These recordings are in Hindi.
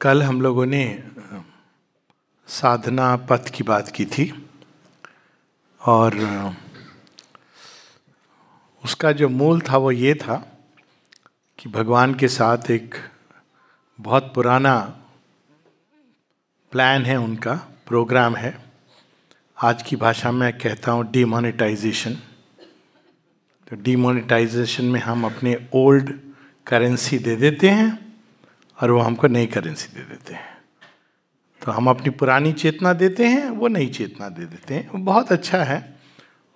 कल हम लोगों ने साधना पथ की बात की थी और उसका जो मूल था वो ये था कि भगवान के साथ एक बहुत पुराना प्लान है, उनका प्रोग्राम है। आज की भाषा में कहता हूँ डीमोनेटाइजेशन। तो डीमोनेटाइजेशन में हम अपने ओल्ड करेंसी दे देते हैं और वो हमको नई करेंसी दे देते हैं। तो हम अपनी पुरानी चेतना देते हैं, वो नई चेतना दे देते हैं। वो बहुत अच्छा है।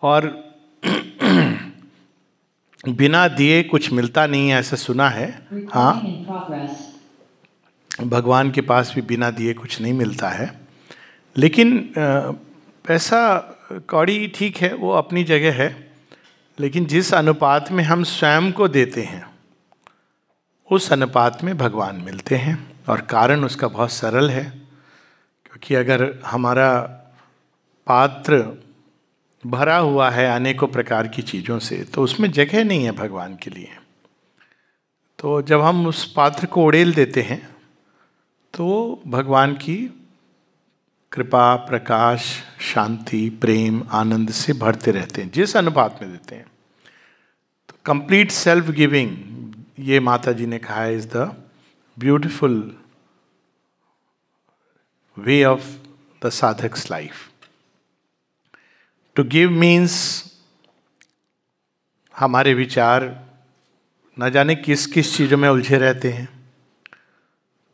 और बिना दिए कुछ मिलता नहीं है, ऐसा सुना है। हाँ, भगवान के पास भी बिना दिए कुछ नहीं मिलता है। लेकिन पैसा कौड़ी ठीक है, वो अपनी जगह है। लेकिन जिस अनुपात में हम स्वयं को देते हैं उस अनुपात में भगवान मिलते हैं। और कारण उसका बहुत सरल है, क्योंकि अगर हमारा पात्र भरा हुआ है अनेकों प्रकार की चीज़ों से तो उसमें जगह नहीं है भगवान के लिए। तो जब हम उस पात्र को उड़ेल देते हैं तो भगवान की कृपा, प्रकाश, शांति, प्रेम, आनंद से भरते रहते हैं जिस अनुपात में देते हैं। तो कंप्लीट सेल्फ गिविंग, ये माता जी ने कहा है, is the beautiful way of the sadhak's life. To give means हमारे विचार न जाने किस किस चीज़ों में उलझे रहते हैं।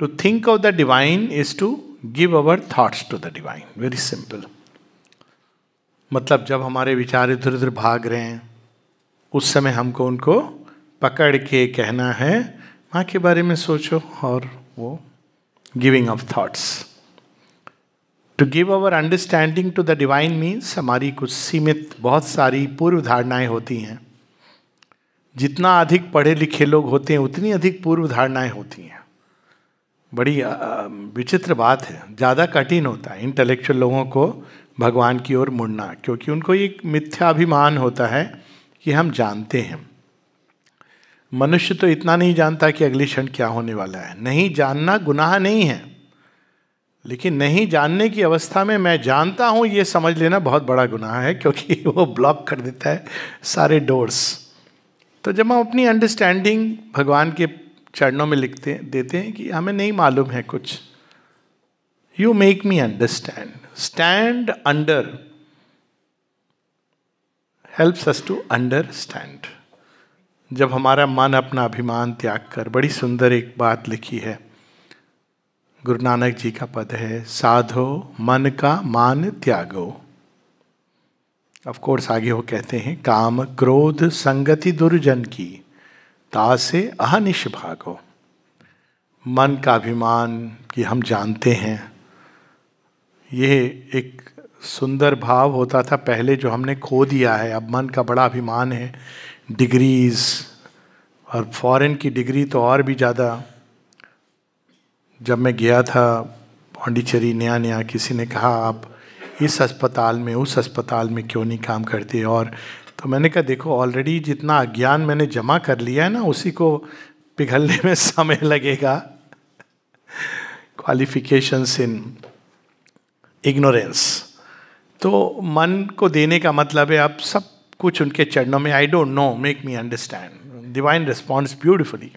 To think of the divine is to give our thoughts to the divine. Very simple. मतलब जब हमारे विचार इधर उधर भाग रहे हैं उस समय हमको उनको पकड़ के कहना है माँ के बारे में सोचो, और वो giving of thoughts. To give our understanding to the divine means हमारी कुछ सीमित बहुत सारी पूर्व धारणाएं होती हैं। जितना अधिक पढ़े लिखे लोग होते हैं उतनी अधिक पूर्व धारणाएं होती हैं। बड़ी विचित्र बात है। ज़्यादा कठिन होता है इंटेलेक्चुअल लोगों को भगवान की ओर मुड़ना, क्योंकि उनको एक मिथ्याभिमान होता है कि हम जानते हैं। मनुष्य तो इतना नहीं जानता कि अगली क्षण क्या होने वाला है। नहीं जानना गुनाह नहीं है, लेकिन नहीं जानने की अवस्था में मैं जानता हूँ ये समझ लेना बहुत बड़ा गुनाह है, क्योंकि वो ब्लॉक कर देता है सारे डोर्स। तो जब हम अपनी अंडरस्टैंडिंग भगवान के चरणों में देते हैं कि हमें नहीं मालूम है कुछ, you make me understand. Stand under helps us to understand. जब हमारा मन अपना अभिमान त्याग कर, बड़ी सुंदर एक बात लिखी है, गुरु नानक जी का पद है, साधो मन का मान त्यागो। ऑफ कोर्स आगे वो कहते हैं, काम क्रोध संगति दुर्जन की तासे अहनिश भागो। मन का अभिमान कि हम जानते हैं, ये एक सुंदर भाव होता था पहले जो हमने खो दिया है। अब मन का बड़ा अभिमान है, डिग्रीज, और फॉरेन की डिग्री तो और भी ज़्यादा। जब मैं गया था पांडिचेरी नया नया, किसी ने कहा आप इस अस्पताल में उस अस्पताल में क्यों नहीं काम करते, और तो मैंने कहा देखो ऑलरेडी जितना अज्ञान मैंने जमा कर लिया है ना, उसी को पिघलने में समय लगेगा। Qualifications in ignorance. तो मन को देने का मतलब है आप सब कुछ उनके चरणों में। I don't know, make me understand. Divine responds beautifully.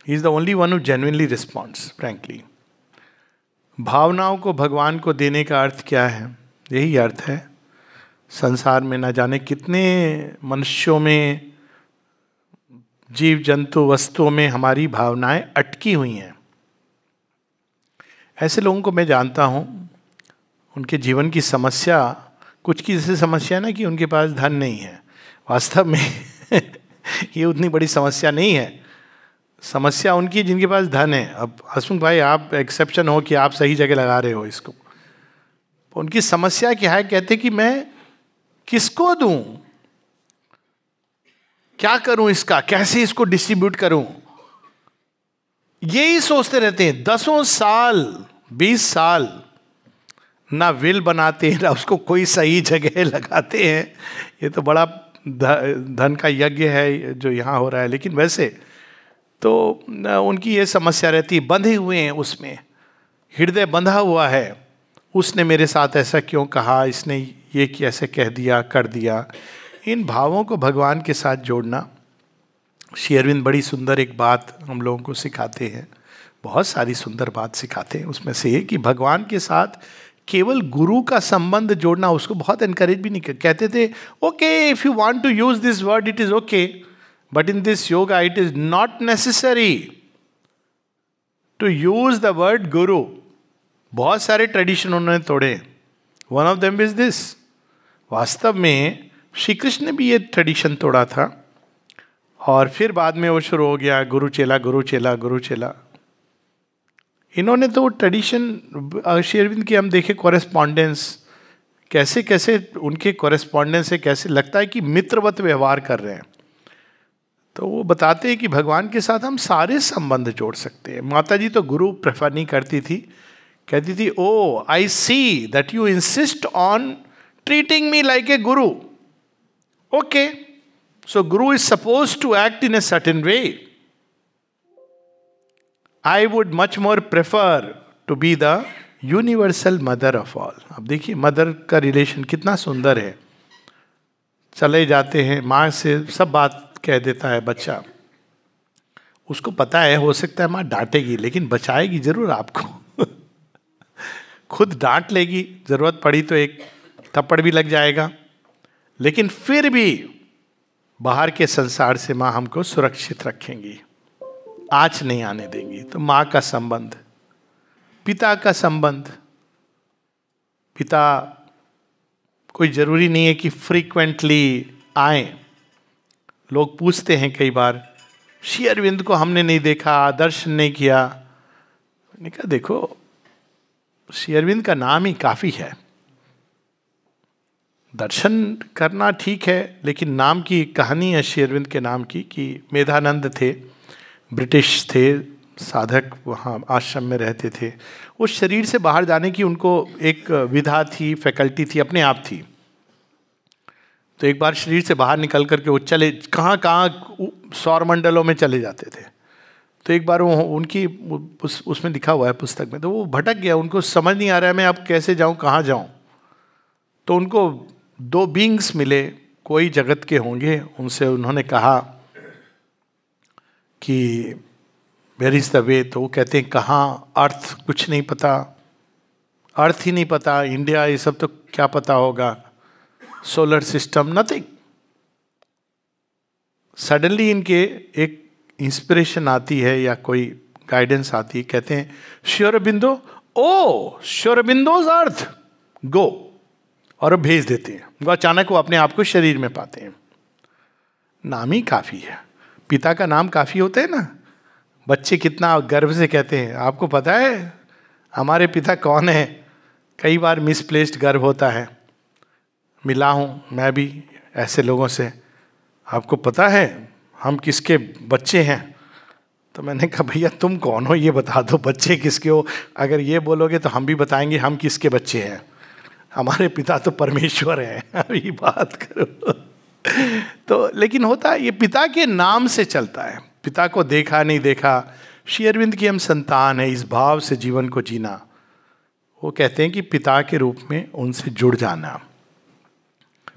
He is the only one who genuinely responds, frankly. भावनाओं को भगवान को देने का अर्थ क्या है? यही अर्थ है। संसार में न जाने कितने मनुष्यों में, जीव जंतु वस्तुओं में हमारी भावनाएं अटकी हुई हैं। ऐसे लोगों को मैं जानता हूँ, उनके जीवन की समस्या कुछ की जैसे समस्या ना कि उनके पास धन नहीं है। वास्तव में ये उतनी बड़ी समस्या नहीं है। समस्या उनकी जिनके पास धन है। अब हसमुख भाई आप एक्सेप्शन हो कि आप सही जगह लगा रहे हो इसको। उनकी समस्या क्या है? कहते कि मैं किसको दूं, क्या करूं, इसका कैसे इसको डिस्ट्रीब्यूट करूं, यही सोचते रहते हैं। 10 साल 20 साल ना विल बनाते हैं ना उसको कोई सही जगह लगाते हैं। ये तो बड़ा धन का यज्ञ है जो यहाँ हो रहा है। लेकिन वैसे तो उनकी ये समस्या रहती, बंधे हुए हैं उसमें, हृदय बंधा हुआ है, उसने मेरे साथ ऐसा क्यों कहा, इसने ये कैसे कह दिया कर दिया। इन भावों को भगवान के साथ जोड़ना। श्री अरविंद बड़ी सुंदर एक बात हम लोगों को सिखाते हैं, बहुत सारी सुंदर बात सिखाते हैं, उसमें से ये कि भगवान के साथ केवल गुरु का संबंध जोड़ना, उसको बहुत एनकरेज भी नहीं कहते थे, okay if you want to use this word it is okay, but in this yoga it is not necessary to use the word guru. बहुत सारे ट्रेडिशन उन्होंने तोड़े, one of them is this. वास्तव में श्री कृष्ण ने भी ये ट्रेडिशन तोड़ा था, और फिर बाद में वो शुरू हो गया गुरु चेला गुरु चेला गुरु चेला। इन्होंने तो ट्रेडिशन, श्री अरविंद की हम देखें कॉरेस्पॉन्डेंस, कैसे कैसे उनके कॉरेस्पॉन्डेंस से कैसे लगता है कि मित्रवत व्यवहार कर रहे हैं। तो वो बताते हैं कि भगवान के साथ हम सारे संबंध जोड़ सकते हैं। माता जी तो गुरु प्रेफर नहीं करती थी, कहती थी oh I see that you insist on treating me like a guru, okay so guru is suppose to act in a certain way, I would much more prefer to be the universal mother of all। अब देखिए मदर का रिलेशन कितना सुंदर है। चले जाते हैं, माँ से सब बात कह देता है बच्चा, उसको पता है हो सकता है माँ डांटेगी लेकिन बचाएगी जरूर आपको खुद डांट लेगी, जरूरत पड़ी तो एक थप्पड़ भी लग जाएगा, लेकिन फिर भी बाहर के संसार से माँ हमको सुरक्षित रखेंगी, आँच नहीं आने देंगी। तो माँ का संबंध, पिता का संबंध, पिता कोई जरूरी नहीं है कि फ्रीक्वेंटली आए। लोग पूछते हैं कई बार, श्री अरविंद को हमने नहीं देखा, दर्शन नहीं किया। मैंने कहा देखो श्री अरविंद का नाम ही काफी है, दर्शन करना ठीक है, लेकिन नाम की कहानी है श्री अरविंद के नाम की कि मेधानंद थे, ब्रिटिश थे साधक, वहाँ आश्रम में रहते थे। उस शरीर से बाहर जाने की उनको एक विधा थी, फैकल्टी थी, अपने आप थी। तो एक बार शरीर से बाहर निकल करके वो चले कहाँ सौर मंडलों में चले जाते थे। तो एक बार वो उनकी उसमें लिखा हुआ है पुस्तक में, तो वो भटक गया, उनको समझ नहीं आ रहा है मैं अब कैसे जाऊँ, कहाँ जाऊँ। तो उनको दो बींग्स मिले, कोई जगत के होंगे, उनसे उन्होंने कहा कि वेयर इज द वे। तो वो कहते हैं कहाँ, अर्थ कुछ नहीं पता, अर्थ ही नहीं पता, इंडिया ये सब तो क्या पता होगा, सोलर सिस्टम नथिंग। सडनली इनके एक इंस्पिरेशन आती है या कोई गाइडेंस आती है, कहते हैं श्री अरबिंदो, ओ श्री अरबिंदोज अर्थ गो, और भेज देते हैं। वो अचानक वो अपने आप को शरीर में पाते हैं। नाम ही काफी है, पिता का नाम काफी होता है ना। बच्चे कितना गर्व से कहते हैं, आपको पता है हमारे पिता कौन है। कई बार मिसप्लेस्ड गर्व होता है, मिला हूँ मैं भी ऐसे लोगों से, आपको पता है हम किसके बच्चे हैं। तो मैंने कहा भैया तुम कौन हो ये बता दो, बच्चे किसके हो। अगर ये बोलोगे तो हम भी बताएंगे हम किसके बच्चे हैं। हमारे पिता तो परमेश्वर हैं, अभी बात करो। तो लेकिन होता है ये पिता के नाम से चलता है, पिता को देखा नहीं देखा। श्री अरविंद की हम संतान है, इस भाव से जीवन को जीना। वो कहते हैं कि पिता के रूप में उनसे जुड़ जाना।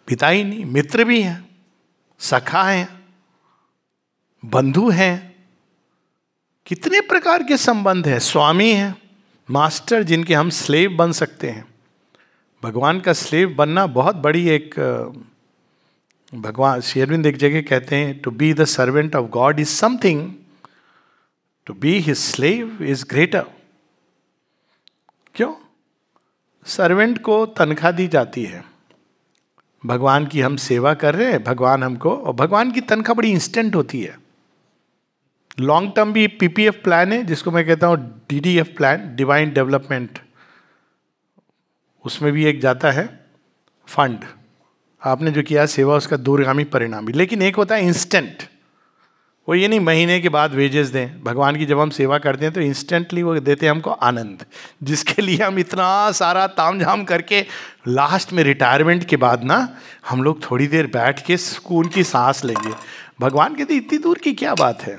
पिता ही नहीं, मित्र भी हैं, सखा हैं, बंधु हैं, कितने प्रकार के संबंध हैं, स्वामी हैं, मास्टर जिनके हम स्लेव बन सकते हैं। भगवान का स्लेव बनना बहुत बड़ी एक, भगवान श्री अरविंद एक जगह कहते हैं to be the servant of God is something, to be his slave is greater. क्यों? सर्वेंट को तनख्वाह दी जाती है, भगवान की हम सेवा कर रहे हैं, भगवान हमको, और भगवान की तनख्वाह बड़ी इंस्टेंट होती है। लॉन्ग टर्म भी पीपीएफ प्लान है, जिसको मैं कहता हूँ डीडीएफ प्लान, डिवाइन डेवलपमेंट, उसमें भी एक जाता है फंड, आपने जो किया सेवा उसका दूरगामी परिणाम भी। लेकिन एक होता है इंस्टेंट, वो ये नहीं महीने के बाद वेजेस दें। भगवान की जब हम सेवा करते हैं तो इंस्टेंटली वो देते हैं हमको आनंद, जिसके लिए हम इतना सारा तामझाम करके लास्ट में रिटायरमेंट के बाद ना हम लोग थोड़ी देर बैठ के सुकून की सांस लेंगे। भगवान कहते इतनी दूर की क्या बात है,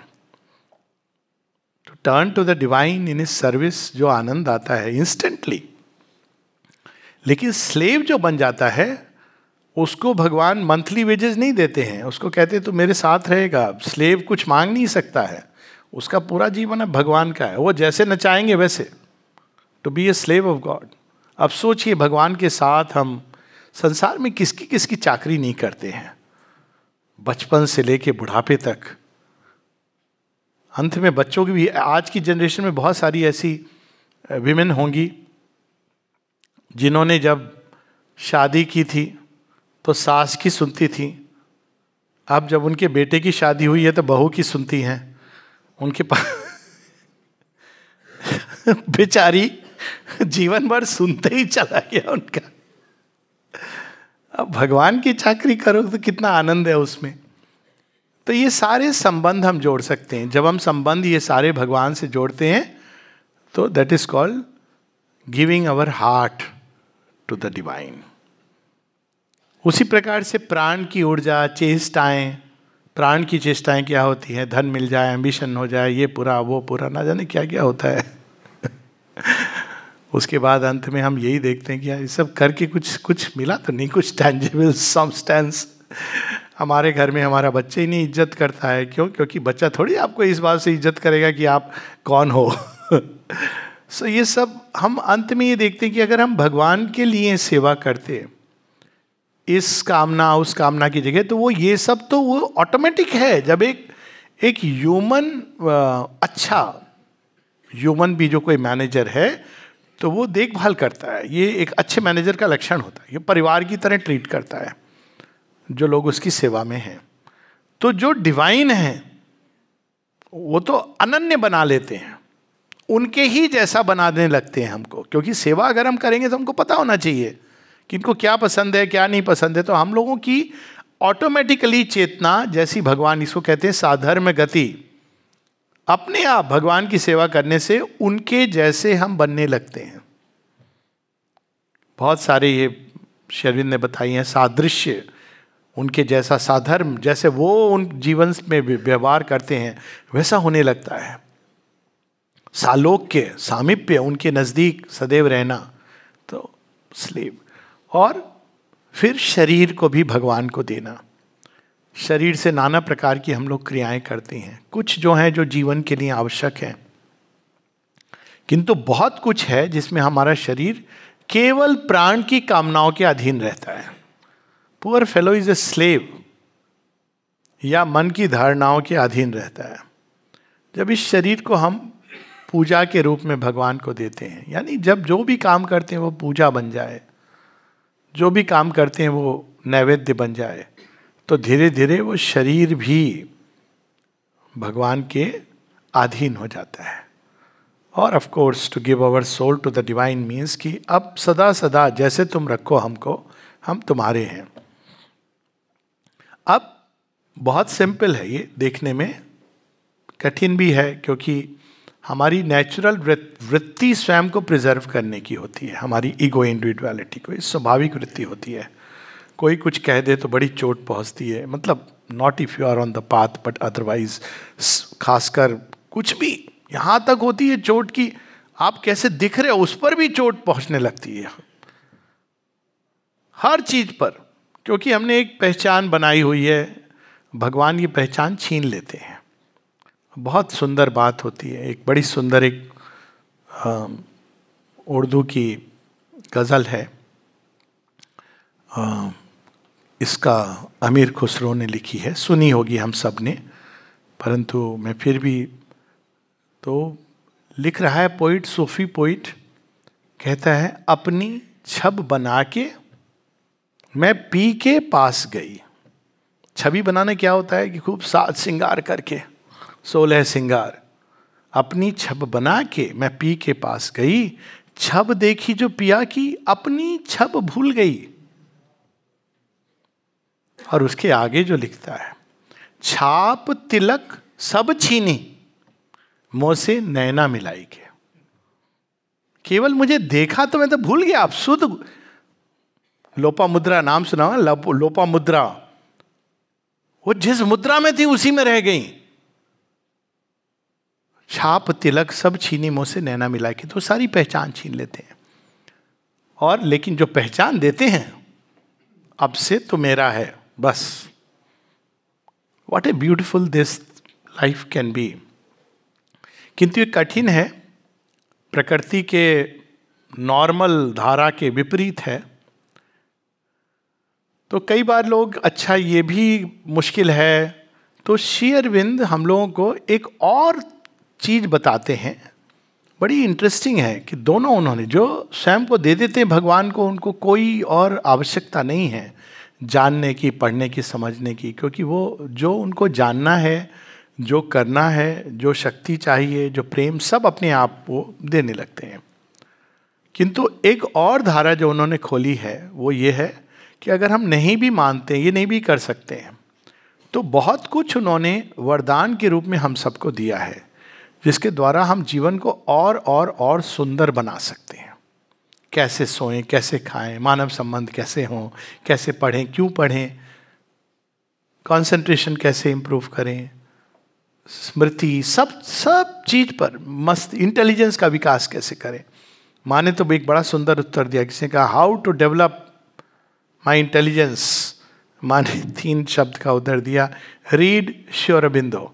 to turn to the divine in his service, जो आनंद आता है इंस्टेंटली। लेकिन स्लेव जो बन जाता है उसको भगवान मंथली वेजेस नहीं देते हैं, उसको कहते हैं तू मेरे साथ रहेगा। स्लेव कुछ मांग नहीं सकता है, उसका पूरा जीवन है भगवान का है, वो जैसे नचाएंगे वैसे, to be a slave of God. अब सोचिए भगवान के साथ हम संसार में किसकी किसकी चाकरी नहीं करते हैं, बचपन से लेके बुढ़ापे तक। अंत में बच्चों की भी, आज की जनरेशन में बहुत सारी ऐसी विमेन होंगी जिन्होंने जब शादी की थी तो सास की सुनती थी, अब जब उनके बेटे की शादी हुई है तो बहू की सुनती हैं। उनके पास बेचारी जीवन भर सुनते ही चला गया उनका। अब भगवान की चाकरी करो तो कितना आनंद है उसमें। तो ये सारे संबंध हम जोड़ सकते हैं। जब हम संबंध ये सारे भगवान से जोड़ते हैं तो that is called giving our heart to the divine. उसी प्रकार से प्राण की ऊर्जा, चेष्टाएं, प्राण की चेष्टाएं क्या होती हैं? धन मिल जाए, एम्बिशन हो जाए, ये पूरा वो पूरा, ना जाने क्या क्या होता है। उसके बाद अंत में हम यही देखते हैं कि यार ये सब करके कुछ मिला तो नहीं, कुछ टैंजिबल सब्सटेंस। हमारे घर में हमारा बच्चा ही नहीं इज्जत करता है। क्यों? क्योंकि बच्चा थोड़ी आपको इस बात से इज्जत करेगा कि आप कौन हो। सो ये सब हम अंत में ये देखते हैं कि अगर हम भगवान के लिए सेवा करते इस कामना उस कामना की जगह, तो वो ये सब तो वो ऑटोमेटिक है। जब एक ह्यूमन, अच्छा ह्यूमन भी जो कोई मैनेजर है तो वो देखभाल करता है। ये एक अच्छे मैनेजर का लक्षण होता है। ये परिवार की तरह ट्रीट करता है जो लोग उसकी सेवा में हैं। तो जो डिवाइन है वो तो अनन्य बना लेते हैं, उनके ही जैसा बनाने लगते हैं हमको। क्योंकि सेवा अगर हम करेंगे तो हमको पता होना चाहिए कि इनको क्या पसंद है क्या नहीं पसंद है। तो हम लोगों की ऑटोमेटिकली चेतना, जैसी भगवान इसको कहते हैं साधर्म गति, अपने आप भगवान की सेवा करने से उनके जैसे हम बनने लगते हैं। बहुत सारे ये श्री अरविंद ने बताई हैं सादृश्य, उनके जैसा साधर्म, जैसे वो उन जीवन में व्यवहार करते हैं वैसा होने लगता है। सालोक्य, सामीप्य, उनके नजदीक सदैव रहना, तो स्लेव। और फिर शरीर को भी भगवान को देना। शरीर से नाना प्रकार की हम लोग क्रियाएं करते हैं, कुछ जो हैं जो जीवन के लिए आवश्यक है, किंतु बहुत कुछ है जिसमें हमारा शरीर केवल प्राण की कामनाओं के अधीन रहता है। Poor fellow is a slave, या मन की धारणाओं के अधीन रहता है। जब इस शरीर को हम पूजा के रूप में भगवान को देते हैं, यानी जब जो भी काम करते हैं वो पूजा बन जाए, जो भी काम करते हैं वो नैवेद्य बन जाए, तो धीरे धीरे वो शरीर भी भगवान के अधीन हो जाता है। और of course to give our soul to the divine means कि अब सदा सदा जैसे तुम रखो हमको, हम तुम्हारे हैं। अब बहुत सिंपल है ये, देखने में कठिन भी है, क्योंकि हमारी नेचुरल वृत्ति स्वयं को प्रिजर्व करने की होती है। हमारी ईगो इंडिविजुअलिटी को, इस स्वाभाविक वृत्ति होती है। कोई कुछ कह दे तो बड़ी चोट पहुंचती है, मतलब not if you are on the path but otherwise, खासकर कुछ भी यहां तक होती है चोट की, आप कैसे दिख रहे हो उस पर भी चोट पहुंचने लगती है, हर चीज पर। क्योंकि हमने एक पहचान बनाई हुई है, भगवान की पहचान छीन लेते हैं। बहुत सुंदर बात होती है, एक बड़ी सुंदर एक उर्दू की गज़ल है, इसका अमीर खुसरो ने लिखी है, सुनी होगी हम सब ने, परंतु मैं फिर भी, तो लिख रहा है पोइट, सूफी पोइट, कहता है अपनी छब बना के मैं पी के पास गई। छवि बनाना क्या होता है कि खूब साज श्रृंगार करके, 16 श्रृंगार, अपनी छब बना के मैं पी के पास गई, छब देखी जो पिया की, अपनी छब भूल गई। और उसके आगे जो लिखता है, छाप तिलक सब छीनी, मुंह से नैना मिलाई के। केवल मुझे देखा तो मैं तो भूल गया। आप शुद्ध लोपामुद्रा नाम सुना, लोपामुद्रा, वो जिस मुद्रा में थी उसी में रह गई। छाप तिलक सब छीनी मुँह से नैना मिला के, तो सारी पहचान छीन लेते हैं। और लेकिन जो पहचान देते हैं, अब से तो मेरा है बस। What a beautiful this life can be. किंतु ये कठिन है, प्रकृति के नॉर्मल धारा के विपरीत है। तो कई बार लोग, अच्छा ये भी मुश्किल है, तो श्री अरविंद हम लोगों को एक और चीज बताते हैं, बड़ी इंटरेस्टिंग है कि दोनों उन्होंने जो स्वयं को दे देते हैं भगवान को, उनको कोई और आवश्यकता नहीं है जानने की, पढ़ने की, समझने की, क्योंकि वो जो उनको जानना है, जो करना है, जो शक्ति चाहिए, जो प्रेम, सब अपने आप वो देने लगते हैं। किंतु एक और धारा जो उन्होंने खोली है वो ये है कि अगर हम नहीं भी मानते, ये नहीं भी कर सकते हैं, तो बहुत कुछ उन्होंने वरदान के रूप में हम सबको दिया है, जिसके द्वारा हम जीवन को और सुंदर बना सकते हैं। कैसे सोएं, कैसे खाएं, मानव संबंध कैसे हों, कैसे पढ़ें, क्यों पढ़ें, कंसंट्रेशन कैसे इंप्रूव करें, स्मृति, सब चीज पर मस्त, इंटेलिजेंस का विकास कैसे करें। माँ ने तो एक बड़ा सुंदर उत्तर दिया, किसी ने कहा how to develop my intelligence, माँ ने 3 शब्द का उत्तर दिया, read Shri Aurobindo.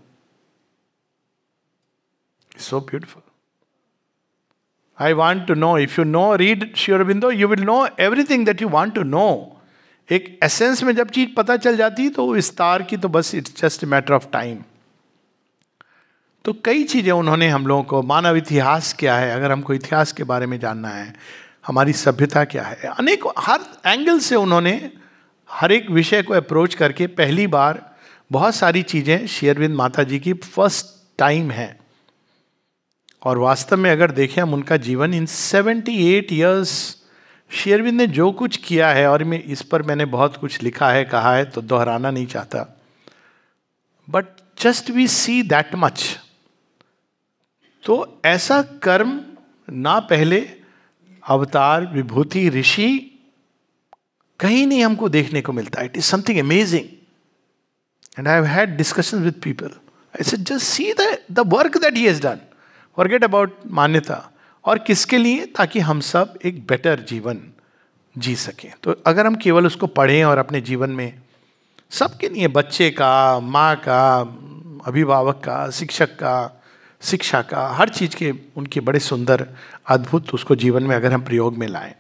So beautiful. I want to know. If you know, read Sri Aurobindo, you will know everything that you want to know. एक एसेंस में जब चीज पता चल जाती है तो विस्तार की तो बस it's just matter of time. तो कई चीजें उन्होंने हम लोगों को, मानव इतिहास क्या है, अगर हमको इतिहास के बारे में जानना है, हमारी सभ्यता क्या है, अनेक हर एंगल से उन्होंने हर एक विषय को अप्रोच करके पहली बार बहुत सारी चीजें श्री अरविंद माता जी की फर्स्ट टाइम है। और वास्तव में अगर देखें हम उनका जीवन, इन 78 ईयर्स श्री अरविंद ने जो कुछ किया है, और मैं इस पर मैंने बहुत कुछ लिखा है, कहा है, तो दोहराना नहीं चाहता, but just we see that much. तो ऐसा कर्म ना पहले अवतार, विभूति, ऋषि कहीं नहीं हमको देखने को मिलता। It is something amazing. And I have had discussions with people, I said just see the work that he has done, forget about मान्यता। और किसके लिए? ताकि हम सब एक बेटर जीवन जी सकें। तो अगर हम केवल उसको पढ़ें और अपने जीवन में, सबके लिए, बच्चे का, माँ का, अभिभावक का, शिक्षक का, शिक्षा का, हर चीज़ के उनके बड़े सुंदर, अद्भुत उसको जीवन में अगर हम प्रयोग में लाएं,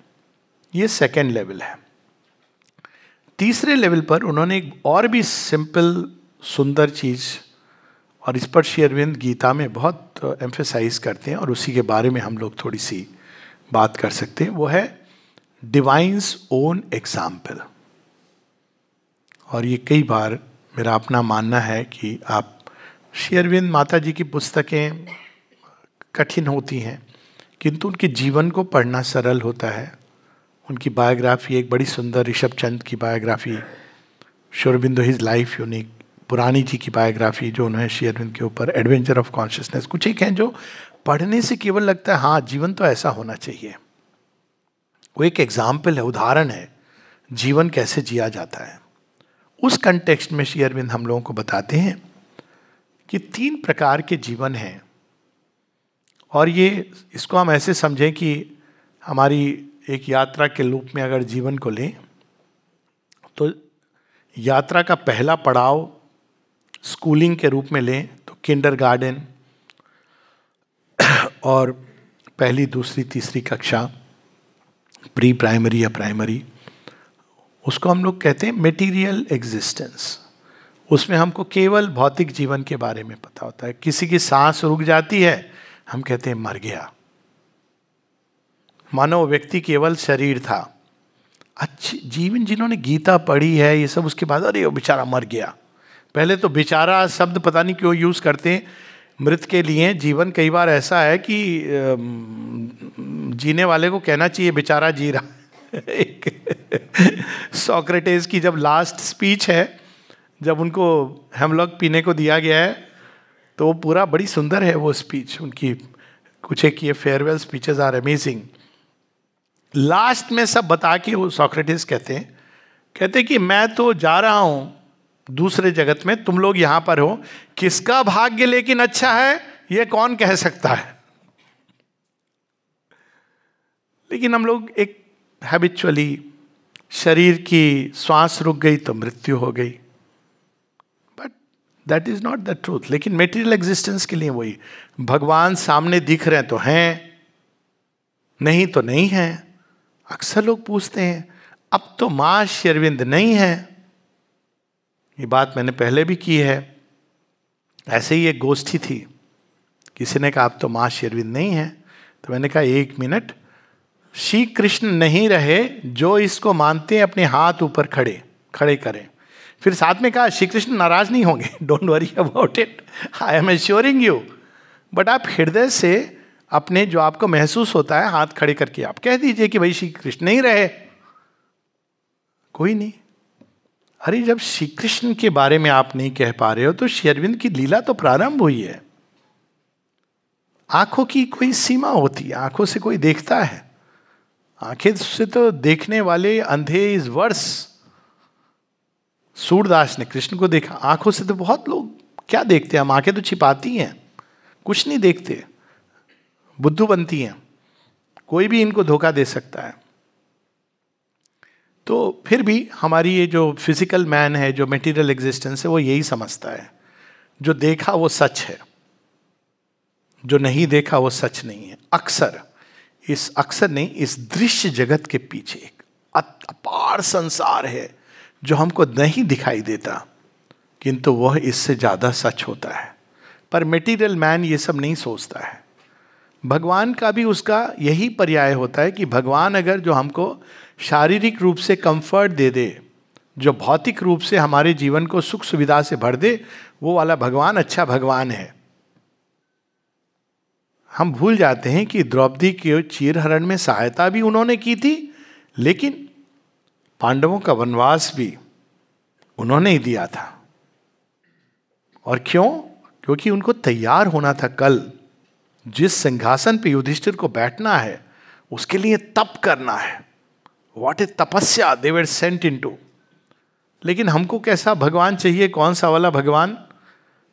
ये सेकेंड लेवल है। तीसरे लेवल पर उन्होंने एक और भी सिंपल सुंदर चीज़, और इस पर श्री अरविंद गीता में बहुत एम्फेसाइज करते हैं, और उसी के बारे में हम लोग थोड़ी सी बात कर सकते हैं, वो है डिवाइन्स ओन एग्जाम्पल। और ये कई बार मेरा अपना मानना है कि आप श्री अरविंद माता जी की पुस्तकें कठिन होती हैं, किंतु उनके जीवन को पढ़ना सरल होता है। उनकी बायोग्राफी एक बड़ी सुंदर, ऋषभ चंद की biography, Shri Aurobindo his life unique, पुरानी जी की बायोग्राफी जो उन्होंने श्री अरविंद के ऊपर, एडवेंचर ऑफ कॉन्शियसनेस, कुछ एक हैं जो पढ़ने से केवल लगता है हाँ जीवन तो ऐसा होना चाहिए। वो एक एग्जाम्पल है, उदाहरण है, जीवन कैसे जिया जाता है। उस कंटेक्स्ट में श्री अरविंद हम लोगों को बताते हैं कि 3 प्रकार के जीवन हैं, और ये इसको हम ऐसे समझें कि हमारी एक यात्रा के रूप में अगर जीवन को लें, तो यात्रा का पहला पड़ाव स्कूलिंग के रूप में लें तो किंडरगार्टन और पहली, दूसरी, तीसरी कक्षा, प्री प्राइमरी या प्राइमरी, उसको हम लोग कहते हैं मेटीरियल एग्जिस्टेंस। उसमें हमको केवल भौतिक जीवन के बारे में पता होता है। किसी की सांस रुक जाती है, हम कहते हैं मर गया, मानो व्यक्ति केवल शरीर था। अच्छी जीवन जिन्होंने गीता पढ़ी है, ये सब, उसके बाद अरे वो बेचारा मर गया। पहले तो बेचारा शब्द पता नहीं क्यों यूज करते हैं मृत के लिए। जीवन कई बार ऐसा है कि जीने वाले को कहना चाहिए बेचारा जी रहा। एक सोक्रेटिस की जब लास्ट स्पीच है, जब उनको हेमलॉक पीने को दिया गया है, तो वो पूरा बड़ी सुंदर है वो स्पीच उनकी। कुछ एक ये farewell speeches are amazing. Last में सब बता के वो सोक्रेटिस कहते कि मैं तो जा रहा हूं दूसरे जगत में, तुम लोग यहां पर हो। किसका भाग्य लेकिन अच्छा है ये कौन कह सकता है? लेकिन हम लोग एक हैबिचुअली, शरीर की श्वास रुक गई तो मृत्यु हो गई, but that is not the truth. लेकिन मेटीरियल एग्जिस्टेंस के लिए वही, भगवान सामने दिख रहे हैं तो हैं, नहीं तो नहीं है. अक्सर लोग पूछते हैं अब तो मां श्री अरविंद नहीं है. ये बात मैंने पहले भी की है. ऐसे ही एक गोष्ठी थी, किसी ने कहा अब तो मां श्री अरविंद नहीं है. तो मैंने कहा 1 मिनट, श्री कृष्ण नहीं रहे, जो इसको मानते हैं अपने हाथ ऊपर खड़े करें. फिर साथ में कहा श्री कृष्ण नाराज नहीं होंगे, don't worry about it, I am assuring you. But आप हृदय से अपने जो आपको महसूस होता है हाथ खड़े करके आप कह दीजिए कि भाई श्री कृष्ण नहीं रहे. कोई नहीं. अरे जब श्री कृष्ण के बारे में आप नहीं कह पा रहे हो तो श्री अरविंद की लीला तो प्रारंभ हुई है. आंखों की कोई सीमा होती है, आंखों से कोई देखता है, आंखें से तो देखने वाले अंधे इज वर्स. सूरदास ने कृष्ण को देखा, आंखों से तो बहुत लोग क्या देखते हैं, हम आंखें तो छिपाती हैं, कुछ नहीं देखते, बुद्धू बनती हैं, कोई भी इनको धोखा दे सकता है. तो फिर भी हमारी ये जो फिजिकल मैन है, जो मटेरियल एग्जिस्टेंस है, वो यही समझता है जो देखा वो सच है, जो नहीं देखा वो सच नहीं है. अक्सर नहीं, इस दृश्य जगत के पीछे एक अपार संसार है जो हमको नहीं दिखाई देता, किंतु वह इससे ज्यादा सच होता है. पर मटेरियल मैन ये सब नहीं सोचता है. भगवान का भी उसका यही पर्याय होता है कि भगवान अगर जो हमको शारीरिक रूप से कंफर्ट दे दे, जो भौतिक रूप से हमारे जीवन को सुख सुविधा से भर दे, वो वाला भगवान अच्छा भगवान है. हम भूल जाते हैं कि द्रौपदी के चीरहरण में सहायता भी उन्होंने की थी, लेकिन पांडवों का वनवास भी उन्होंने ही दिया था. और क्यों? क्योंकि उनको तैयार होना था. कल जिस सिंहासन पे युधिष्ठिर को बैठना है उसके लिए तप करना है. व्हाट इज तपस्या दे वर सेंट इनटू. लेकिन हमको कैसा भगवान चाहिए? कौन सा वाला भगवान?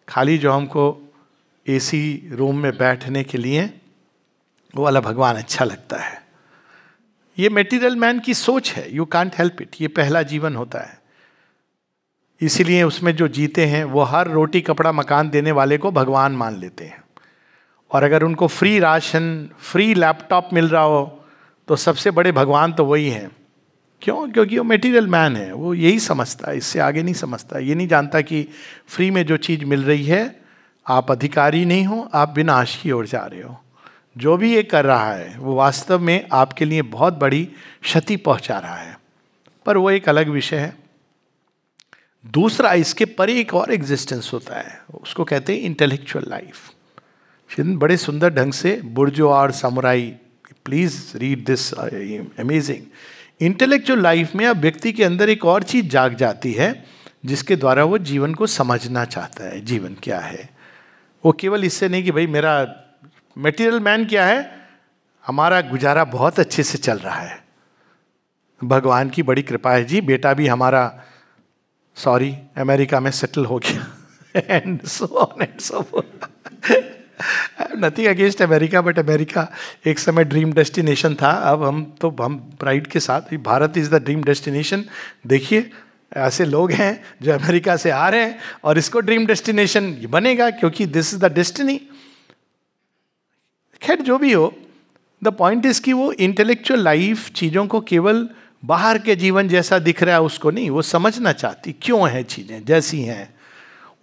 खाली जो हमको एसी रूम में बैठने के लिए वो वाला भगवान अच्छा लगता है. ये मटेरियल मैन की सोच है, यू कांट हेल्प इट. ये पहला जीवन होता है, इसीलिए उसमें जो जीते हैं वो हर रोटी कपड़ा मकान देने वाले को भगवान मान लेते हैं. और अगर उनको फ्री राशन, फ्री लैपटॉप मिल रहा हो तो सबसे बड़े भगवान तो वही हैं. क्यों? क्योंकि वो मटेरियल मैन है, वो यही समझता है, इससे आगे नहीं समझता. ये नहीं जानता कि फ्री में जो चीज़ मिल रही है, आप अधिकारी नहीं हो, आप विनाश की ओर जा रहे हो. जो भी ये कर रहा है वो वास्तव में आपके लिए बहुत बड़ी क्षति पहुंचा रहा है. पर वो एक अलग विषय है. दूसरा, इसके परे एक और एग्जिस्टेंस होता है, उसको कहते हैं इंटेलेक्चुअल लाइफ. बड़े सुंदर ढंग से बुर्जो और samurai, please read this, amazing. Intellectual life में अब व्यक्ति के अंदर एक और चीज जाग जाती है जिसके द्वारा वो जीवन को समझना चाहता है. जीवन क्या है? वो केवल इससे नहीं कि भाई मेरा मटेरियल मैन क्या है, हमारा गुजारा बहुत अच्छे से चल रहा है, भगवान की बड़ी कृपा है जी, बेटा भी हमारा अमेरिका में सेटल हो गया and so on and so fourth. Nothing against America, but America एक समय ड्रीम डेस्टिनेशन था. अब हम प्राइड के साथ, Bharat is the dream destination. देखिए ऐसे लोग हैं जो अमेरिका से आ रहे हैं और इसको ड्रीम डेस्टिनेशन बनेगा क्योंकि दिस इज द डेस्टिनी. खैर जो भी हो, द पॉइंट इज कि वो इंटेलेक्चुअल लाइफ चीज़ों को केवल बाहर के जीवन जैसा दिख रहा है उसको नहीं, वो समझना चाहती क्यों है चीज़ें जैसी हैं.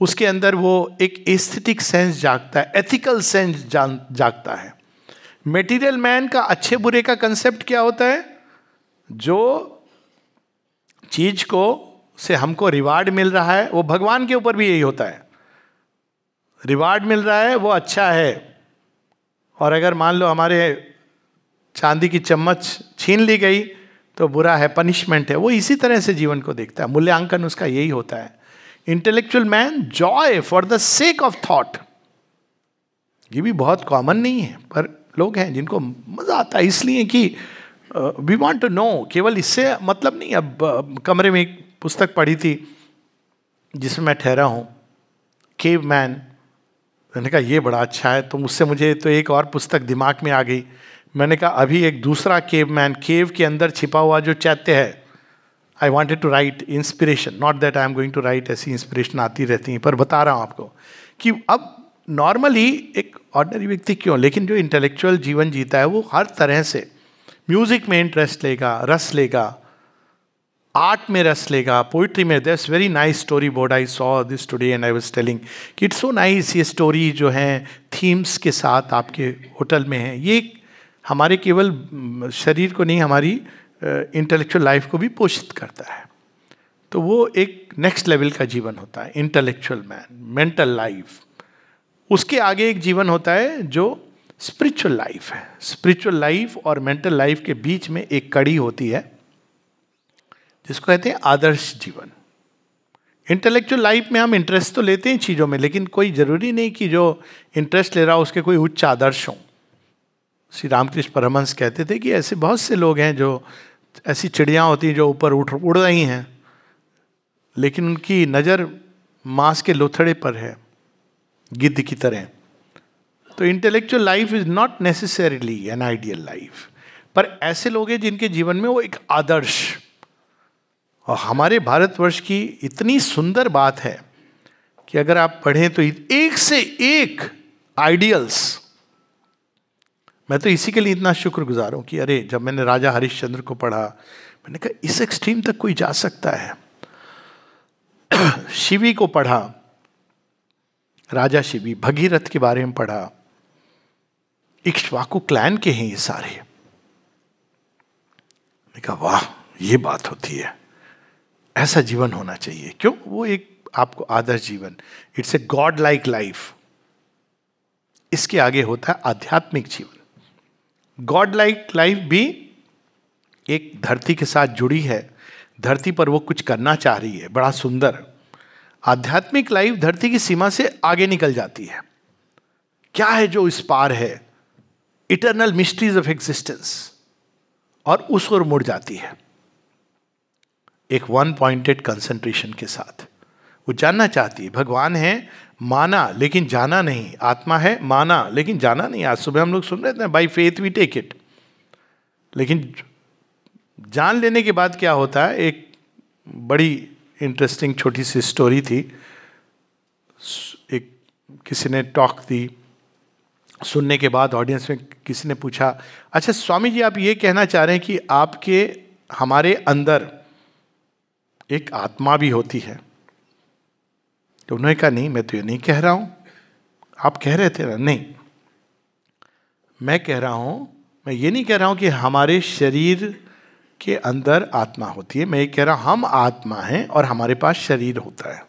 उसके अंदर वो एक एस्थेटिक सेंस जागता है, एथिकल सेंस जागता है. मटेरियल मैन का अच्छे बुरे का कंसेप्ट क्या होता है? जो चीज को से हमको रिवार्ड मिल रहा है, वो भगवान के ऊपर भी यही होता है. रिवार्ड मिल रहा है वो अच्छा है, और अगर मान लो हमारे चांदी की चम्मच छीन ली गई तो बुरा है, पनिशमेंट है. वो इसी तरह से जीवन को देखता है. मूल्यांकन उसका यही होता है. Intellectual man, Joy for the sake of thought. ये भी बहुत कॉमन नहीं है, पर लोग हैं जिनको मजा आता है इसलिए कि वी वांट टू नो. केवल इससे मतलब नहीं. अब कमरे में एक पुस्तक पढ़ी थी जिसमें मैं ठहरा हूँ, केव मैन, मैंने कहा ये बड़ा अच्छा है। तो मुझसे मुझे तो एक और पुस्तक दिमाग में आ गई। मैंने कहा अभी एक दूसरा केवमैन, केव के अंदर छिपा हुआ जो चैत्य है, I wanted to write inspiration, not that I am going to write, ऐसी इंस्पिरेशन आती रहती है, पर बता रहा हूँ आपको कि अब नॉर्मली एक ऑर्डिनरी व्यक्ति क्यों, लेकिन जो इंटेलेक्चुअल जीवन जीता है वो हर तरह से म्यूजिक में इंटरेस्ट लेगा, रस लेगा, आर्ट में रस लेगा, पोइट्री में। That's very nice story board, I saw this today and I was telling कि इट्स सो नाइस। ये स्टोरी जो है थीम्स के साथ आपके होटल में है, ये हमारे केवल शरीर को नहीं, हमारी इंटेलेक्चुअल लाइफ को भी पोषित करता है। तो वो एक नेक्स्ट लेवल का जीवन होता है इंटेलेक्चुअल मैन, मेंटल लाइफ। उसके आगे एक जीवन होता है जो स्पिरिचुअल लाइफ है। स्पिरिचुअल लाइफ और मेंटल लाइफ के बीच में एक कड़ी होती है जिसको कहते हैं आदर्श जीवन। इंटेलेक्चुअल लाइफ में हम इंटरेस्ट तो लेते हैं चीज़ों में, लेकिन कोई ज़रूरी नहीं कि जो इंटरेस्ट ले रहा हो उसके कोई उच्च आदर्श हों। श्री रामकृष्ण परमहंस कहते थे कि ऐसे बहुत से लोग हैं जो ऐसी चिड़ियाँ होती हैं जो ऊपर उड़ रही हैं, लेकिन उनकी नज़र मांस के लोथड़े पर है, गिद्ध की तरह। तो intellectual life is not necessarily an ideal life, पर ऐसे लोग हैं जिनके जीवन में वो एक आदर्श। और हमारे भारतवर्ष की इतनी सुंदर बात है कि अगर आप पढ़ें तो एक से एक आइडियल्स। मैं तो इसी के लिए इतना शुक्रगुजार हूं कि अरे जब मैंने राजा हरिश्चंद्र को पढ़ा, मैंने कहा इस एक्सट्रीम तक कोई जा सकता है। शिवी को पढ़ा, राजा शिवी, भगीरथ के बारे में पढ़ा, इक्ष्वाकु क्लैन के हैं ये सारे। मैंने कहा वाह, ये बात होती है, ऐसा जीवन होना चाहिए। क्यों? वो एक आपको आदर्श जीवन, it's a god like life. इसके आगे होता है आध्यात्मिक जीवन। गॉड लाइक लाइफ भी एक धरती के साथ जुड़ी है, धरती पर वो कुछ करना चाह रही है, बड़ा सुंदर। आध्यात्मिक लाइफ धरती की सीमा से आगे निकल जाती है। क्या है जो इस पार है? इटर्नल मिस्ट्रीज ऑफ एग्जिस्टेंस, और उस ओर मुड़ जाती है एक वन पॉइंटेड कंसंट्रेशन के साथ। वो जानना चाहती है भगवान है, माना लेकिन जाना नहीं, आत्मा है माना लेकिन जाना नहीं। आज सुबह हम लोग सुन रहे थे by faith we take it, लेकिन जान लेने के बाद क्या होता है? एक बड़ी इंटरेस्टिंग छोटी सी स्टोरी थी। एक किसी ने टॉक दी, सुनने के बाद ऑडियंस में किसी ने पूछा, अच्छा स्वामी जी आप ये कहना चाह रहे हैं कि आपके हमारे अंदर एक आत्मा भी होती है? तो उन्होंने कहा नहीं, मैं तो ये नहीं कह रहा हूं। आप कह रहे थे ना? नहीं, मैं कह रहा हूं, मैं ये नहीं कह रहा हूं कि हमारे शरीर के अंदर आत्मा होती है। मैं ये कह रहा हूं हम आत्मा हैं और हमारे पास शरीर होता है।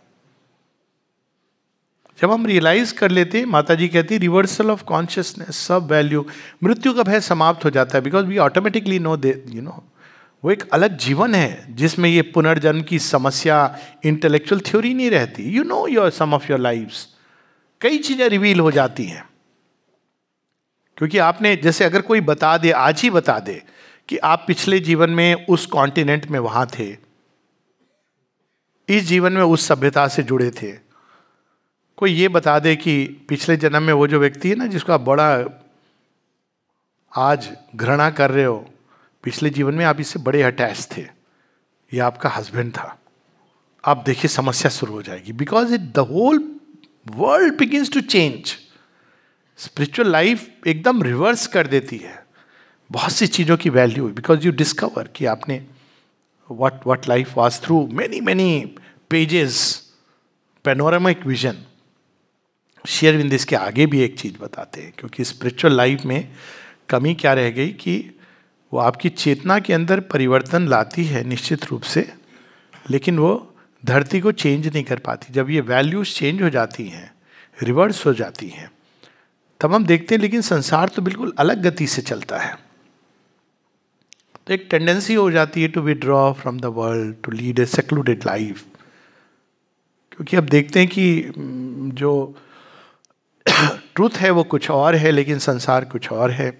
जब हम रियलाइज कर लेते हैं, माता जी कहती रिवर्सल ऑफ कॉन्शियसनेस, सब वैल्यू, मृत्यु का भय समाप्त हो जाता है। Because we automatically know they, you know, वो एक अलग जीवन है जिसमें ये पुनर्जन्म की समस्या, इंटेलेक्चुअल थ्योरी नहीं रहती। You know your some of your lives, कई चीजें रिवील हो जाती हैं। क्योंकि आपने, जैसे अगर कोई बता दे, आज ही बता दे कि आप पिछले जीवन में उस कॉन्टिनेंट में वहां थे, इस जीवन में उस सभ्यता से जुड़े थे। कोई ये बता दे कि पिछले जन्म में वो जो व्यक्ति है ना जिसको आप बड़ा आज घृणा कर रहे हो, पिछले जीवन में आप इससे बड़े अटैच थे, ये आपका हस्बैंड था। आप देखिए समस्या शुरू हो जाएगी। Because it the whole world begins to change. Spiritual life एकदम रिवर्स कर देती है बहुत सी चीज़ों की वैल्यू, बिकॉज यू डिस्कवर कि आपने what life was through many pages, panoramic vision. Shri Aurobindo इसके आगे भी एक चीज बताते हैं, क्योंकि स्पिरिचुअल लाइफ में कमी क्या रह गई कि वो आपकी चेतना के अंदर परिवर्तन लाती है निश्चित रूप से, लेकिन वो धरती को चेंज नहीं कर पाती। जब ये वैल्यूज चेंज हो जाती हैं, रिवर्स हो जाती हैं, तब हम देखते हैं लेकिन संसार तो बिल्कुल अलग गति से चलता है। तो एक टेंडेंसी हो जाती है to withdraw from the world, to lead a secluded life. क्योंकि अब देखते हैं कि जो ट्रूथ है वो कुछ और है, लेकिन संसार कुछ और है।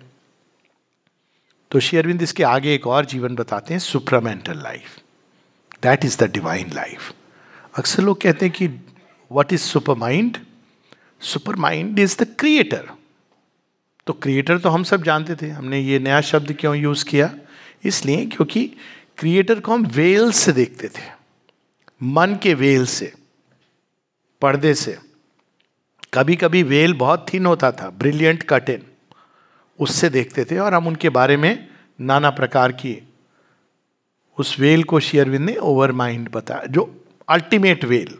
तो श्री अरविंद इसके आगे एक और जीवन बताते हैं, supramental life, that is the divine life. अक्सर लोग कहते हैं कि what is super mind? Super mind is the creator. तो क्रिएटर तो हम सब जानते थे, हमने ये नया शब्द क्यों यूज किया? इसलिए क्योंकि क्रिएटर को हम वेल से देखते थे, मन के वेल से, पर्दे से। कभी कभी वेल बहुत थिन होता था, ब्रिलियंट कर्टेन, उससे देखते थे और हम उनके बारे में नाना प्रकार की, उस वेल को श्री अरविंद ने ओवर माइंड बताया, जो अल्टीमेट वेल।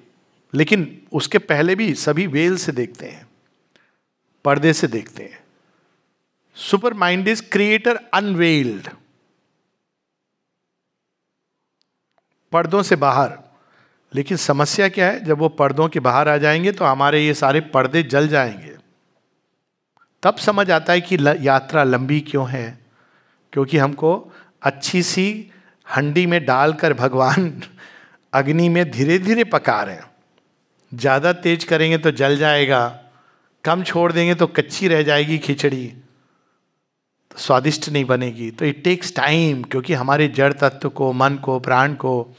लेकिन उसके पहले भी सभी वेल से देखते हैं, पर्दे से देखते हैं। Super mind is creator unveiled, पर्दों से बाहर। लेकिन समस्या क्या है? जब वो पर्दों के बाहर आ जाएंगे तो हमारे ये सारे पर्दे जल जाएंगे। तब समझ आता है कि यात्रा लंबी क्यों है। क्योंकि हमको अच्छी सी हंडी में डालकर भगवान अग्नि में धीरे धीरे पका रहे हैं। ज़्यादा तेज करेंगे तो जल जाएगा, कम छोड़ देंगे तो कच्ची रह जाएगी खिचड़ी, तो स्वादिष्ट नहीं बनेगी। तो इट टेक्स टाइम, क्योंकि हमारे जड़ तत्व को, मन को, प्राण को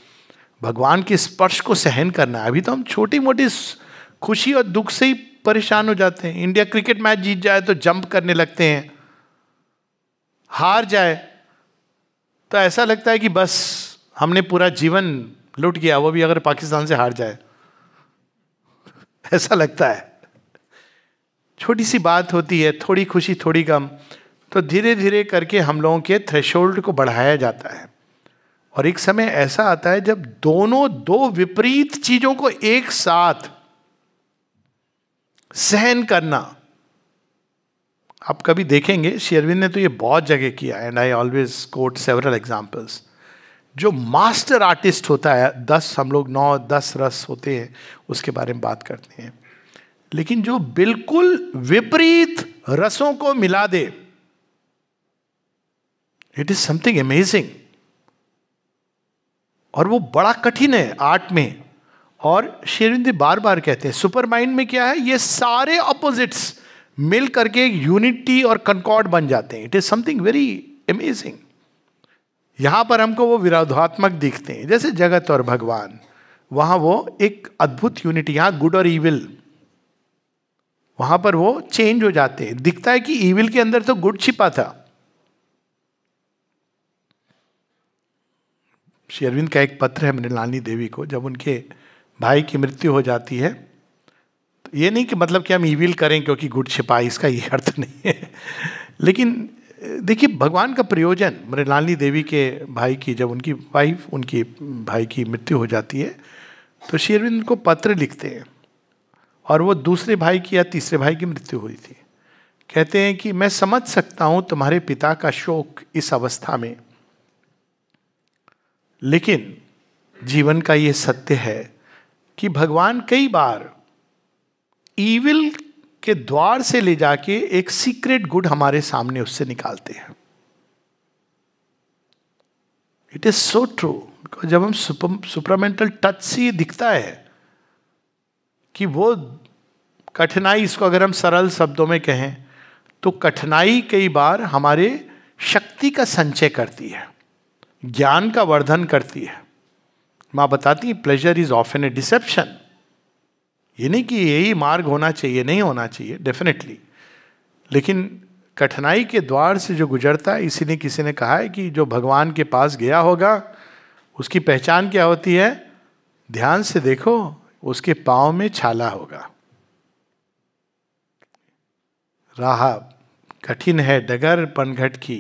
भगवान के स्पर्श को सहन करना है। अभी तो हम छोटी मोटी खुशी और दुख से ही परेशान हो जाते हैं। इंडिया क्रिकेट मैच जीत जाए तो जंप करने लगते हैं, हार जाए तो ऐसा लगता है कि बस हमने पूरा जीवन लुट गया, वो भी अगर पाकिस्तान से हार जाए ऐसा लगता है। छोटी सी बात होती है, थोड़ी खुशी थोड़ी गम, तो धीरे धीरे करके हम लोगों के थ्रेशोल्ड को बढ़ाया जाता है। और एक समय ऐसा आता है जब दो विपरीत चीजों को एक साथ सहन करना। आप कभी देखेंगे, श्री अरविंद ने तो ये बहुत जगह किया, and I always quote several examples. जो मास्टर आर्टिस्ट होता है, 10 हम लोग 9-10 रस होते हैं, उसके बारे में बात करते हैं। लेकिन जो बिल्कुल विपरीत रसों को मिला दे, इट इज समथिंग अमेजिंग। और वो बड़ा कठिन है आर्ट में। और श्री अरविंद बार बार कहते हैं सुपर माइंड में क्या है, ये सारे ऑपोजिट्स मिल करके एक यूनिटी और कंकॉर्ड बन जाते हैं। It is something very amazing. यहां पर हमको वो विरोधात्मक दिखते हैं, जैसे जगत और भगवान, वहां वो एक अद्भुत यूनिटी। यहां गुड और इविल, वहां पर वो चेंज हो जाते हैं। दिखता है कि इविल के अंदर तो गुड छिपा था। श्री अरविंद का एक पत्र है मृणालिनी देवी को, जब उनके भाई की मृत्यु हो जाती है। तो ये नहीं कि मतलब कि हम इविल करें क्योंकि गुड छिपा, इसका ये अर्थ नहीं है। लेकिन देखिए भगवान का प्रयोजन, मृणालिनी देवी के भाई की, जब उनकी वाइफ, उनकी भाई की मृत्यु हो जाती है, तो श्री अरविंद उनको पत्र लिखते हैं। और वो दूसरे भाई की या तीसरे भाई की मृत्यु हुई थी। कहते हैं कि मैं समझ सकता हूं तुम्हारे पिता का शोक इस अवस्था में, लेकिन जीवन का ये सत्य है कि भगवान कई बार ईविल के द्वार से ले जाके एक सीक्रेट गुड हमारे सामने उससे निकालते हैं। It is so true. जब हम सुपरामेंटल टच से दिखता है कि वो कठिनाई, इसको अगर हम सरल शब्दों में कहें तो कठिनाई कई बार हमारे शक्ति का संचय करती है, ज्ञान का वर्धन करती है। माँ बताती है pleasure is often a deception. ये नहीं कि यही मार्ग होना चाहिए, नहीं होना चाहिए, डेफिनेटली। लेकिन कठिनाई के द्वार से जो गुजरता है, इसीलिए किसी ने कहा है कि जो भगवान के पास गया होगा उसकी पहचान क्या होती है? ध्यान से देखो, उसके पांव में छाला होगा। राह कठिन है डगर पनघट की।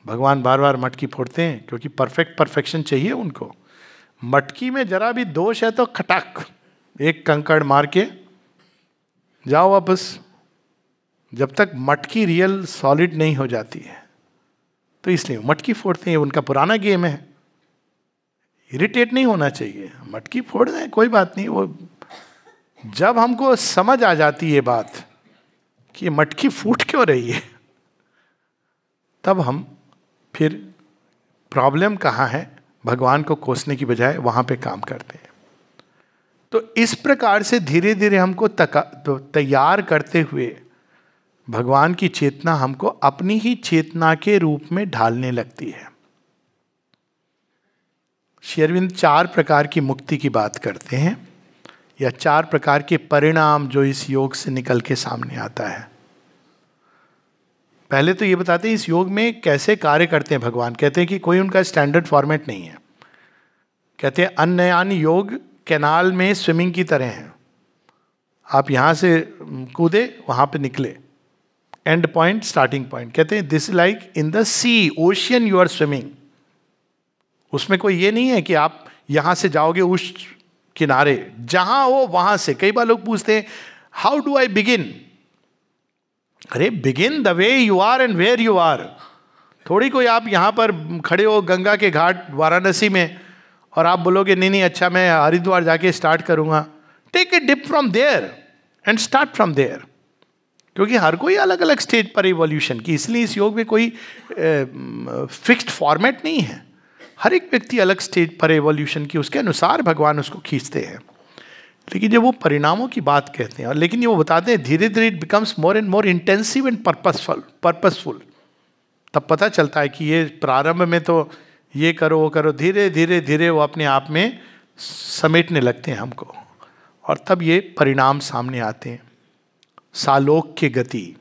भगवान बार बार मटकी फोड़ते हैं क्योंकि परफेक्शन चाहिए उनको। मटकी में जरा भी दोष है तो खटाक एक कंकड़ मार के जाओ वापस। जब तक मटकी रियल सॉलिड नहीं हो जाती है, तो इसलिए मटकी फोड़ते हैं। उनका पुराना गेम है। इरिटेट नहीं होना चाहिए, मटकी फोड़ दें, कोई बात नहीं। वो जब हमको समझ आ जाती है बात कि मटकी फूट क्यों रही है, तब हम फिर प्रॉब्लम कहाँ है भगवान को कोसने की बजाय वहां पे काम करते हैं। तो इस प्रकार से धीरे धीरे हमको तैयार करते हुए भगवान की चेतना हमको अपनी ही चेतना के रूप में ढालने लगती है। श्री अरविंद 4 प्रकार की मुक्ति की बात करते हैं। या 4 प्रकार के परिणाम जो इस योग से निकल के सामने आता है। पहले तो ये बताते हैं इस योग में कैसे कार्य करते हैं भगवान। कहते हैं कि कोई उनका स्टैंडर्ड फॉर्मेट नहीं है। कहते हैं अन्नयान योग कैनाल में स्विमिंग की तरह है। आप यहाँ से कूदे, वहाँ पे निकले, एंड पॉइंट स्टार्टिंग पॉइंट। कहते हैं this like in the sea ocean you are swimming. उसमें कोई ये नहीं है कि आप यहाँ से जाओगे उस किनारे, जहाँ हो वहाँ से। कई बार लोग पूछते हैं हाउ डू आई बिगिन। अरे begin the way you are and where you are. थोड़ी कोई आप यहाँ पर खड़े हो गंगा के घाट वाराणसी में और आप बोलोगे नहीं नहीं अच्छा मैं हरिद्वार जाके स्टार्ट करूँगा। Take a dip from there and start from there. क्योंकि हर कोई अलग अलग स्टेज पर इवोल्यूशन की, इसलिए इस योग में कोई फिक्स्ड फॉर्मेट नहीं है। हर एक व्यक्ति अलग स्टेज पर इवोल्यूशन की, उसके अनुसार भगवान उसको खींचते हैं। लेकिन जब वो परिणामों की बात कहते हैं, और लेकिन ये वो बताते हैं धीरे धीरे it becomes more and more intensive and purposeful. तब पता चलता है कि ये प्रारंभ में तो ये करो वो करो, धीरे धीरे धीरे वो अपने आप में समेटने लगते हैं हमको, और तब ये परिणाम सामने आते हैं। सालोक्य गति,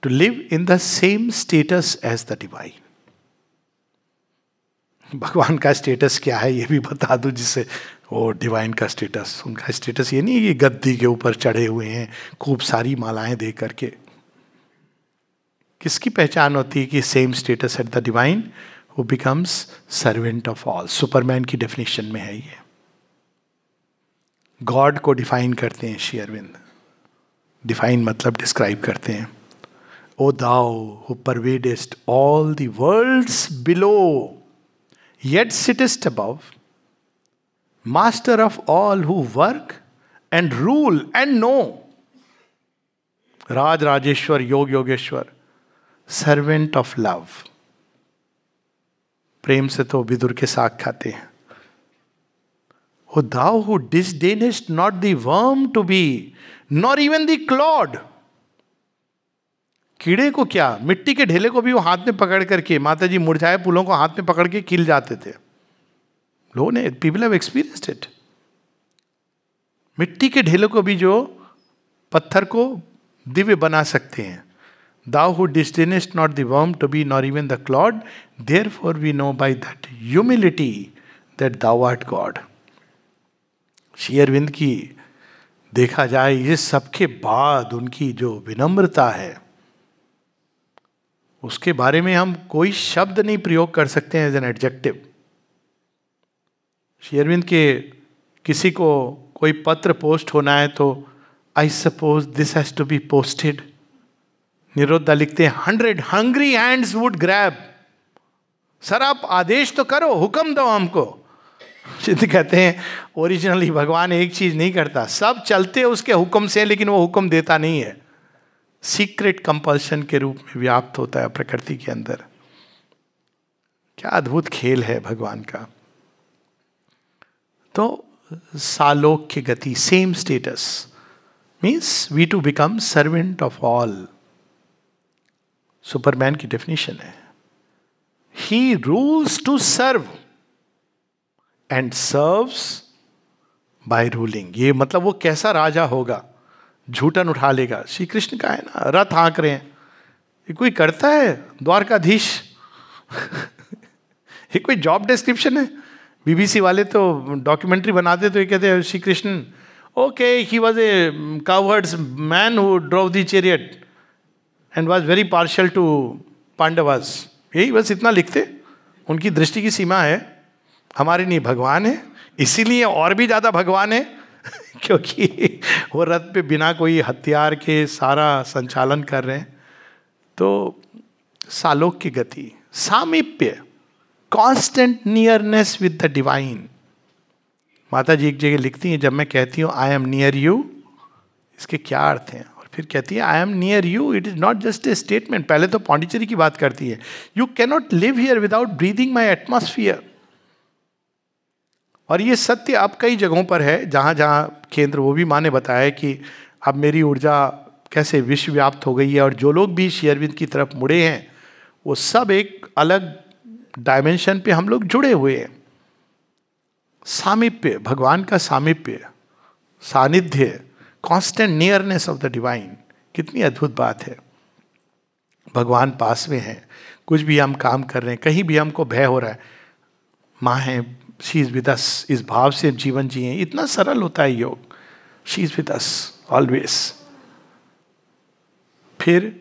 to live in the same status as the divine. भगवान का स्टेटस क्या है ये भी बता दूं, जिससे वो डिवाइन का स्टेटस, उनका स्टेटस ये नहीं है कि गद्दी के ऊपर चढ़े हुए हैं खूब सारी मालाएं दे करके। किसकी पहचान होती है कि same status at the divine, who becomes servant of all. Superman की डेफिनेशन में है ये। गॉड को डिफाइन करते हैं श्री अरविंद। डिफाइन मतलब डिस्क्राइब करते हैं। O thou who pervadest all the worlds below, yet sittest above, master of all who work and rule and know, Raj Rajeshwar योग योगेश्वर, सर्वेंट ऑफ लव। प्रेम से तो विदुर के साग खाते हैं। O thou who disdainest not the worm to be, nor even the clod, कीड़े को क्या, मिट्टी के ढेले को भी वो हाथ में पकड़ करके, माता जी मुरझाए फूलों को हाथ में पकड़ के किल जाते थे। लोगों ने, पीपल हैव एक्सपीरियंस्ड इट। मिट्टी के ढेले को भी जो पत्थर को दिव्य बना सकते हैं। Thou who disdainest not the worm to be, nor even the clod, therefore we know by that humility that thou art God। Shri Aurobindo की देखा जाए ये सबके बाद उनकी जो विनम्रता है, उसके बारे में हम कोई शब्द नहीं प्रयोग कर सकते हैं as an adjective. Shri Aurobindo के किसी को कोई पत्र पोस्ट होना है तो I suppose this has to be posted. निरोधा लिखते हैं 100 hungry hands would grab। Sir आप आदेश तो करो, हुक्म दो हमको। सिद्ध कहते हैं ओरिजिनली भगवान एक चीज नहीं करता, सब चलते उसके हुक्म से, लेकिन वो हुक्म देता नहीं है। सीक्रेट कंपल्शन के रूप में व्याप्त होता है प्रकृति के अंदर। क्या अद्भुत खेल है भगवान का। तो सालोक्य गति, same status, means we too become servant of all. Superman की डेफिनेशन है, he rules to serve and serves by ruling. ये मतलब वो कैसा राजा होगा, झूठन उठा लेगा। श्री कृष्ण का है ना, रथ हाँक रहे हैं, ये कोई करता है द्वारकाधीश? ये कोई जॉब डिस्क्रिप्शन है? बीबीसी वाले तो डॉक्यूमेंट्री बनाते तो ये कहते हैं Shri Krishna okay he was a cowards man who drove the chariot and was very partial two Pandavas. यही बस इतना लिखते। उनकी दृष्टि की सीमा है, हमारी नहीं, भगवान है, इसीलिए और भी ज्यादा भगवान है क्योंकि वो रथ पे बिना कोई हथियार के सारा संचालन कर रहे हैं। तो सालोक्य गति, सामीप्य, constant nearness with the divine. माता जी एक जगह लिखती हैं, जब मैं कहती हूँ आई एम नियर यू, इसके क्या अर्थ हैं? और फिर कहती है I am near you, it is not just a statement. पहले तो पौंडीचेरी की बात करती है, you can not live here without breathing my atmosphere. और ये सत्य अब कई जगहों पर है, जहाँ जहाँ केंद्र, वो भी माँ ने बताया कि अब मेरी ऊर्जा कैसे विश्वव्याप्त हो गई है, और जो लोग भी श्री अरविंद की तरफ मुड़े हैं वो सब एक अलग डायमेंशन पे हम लोग जुड़े हुए हैं। सामीप्य, भगवान का सामीप्य, सानिध्य, constant nearness of the divine, कितनी अद्भुत बात है। भगवान पास में है, कुछ भी हम काम कर रहे हैं, कहीं भी हमको भय हो रहा है, माँ है, शी इज विद अस, इस भाव से जीवन जिए। इतना सरल होता है योग, she is with us always. फिर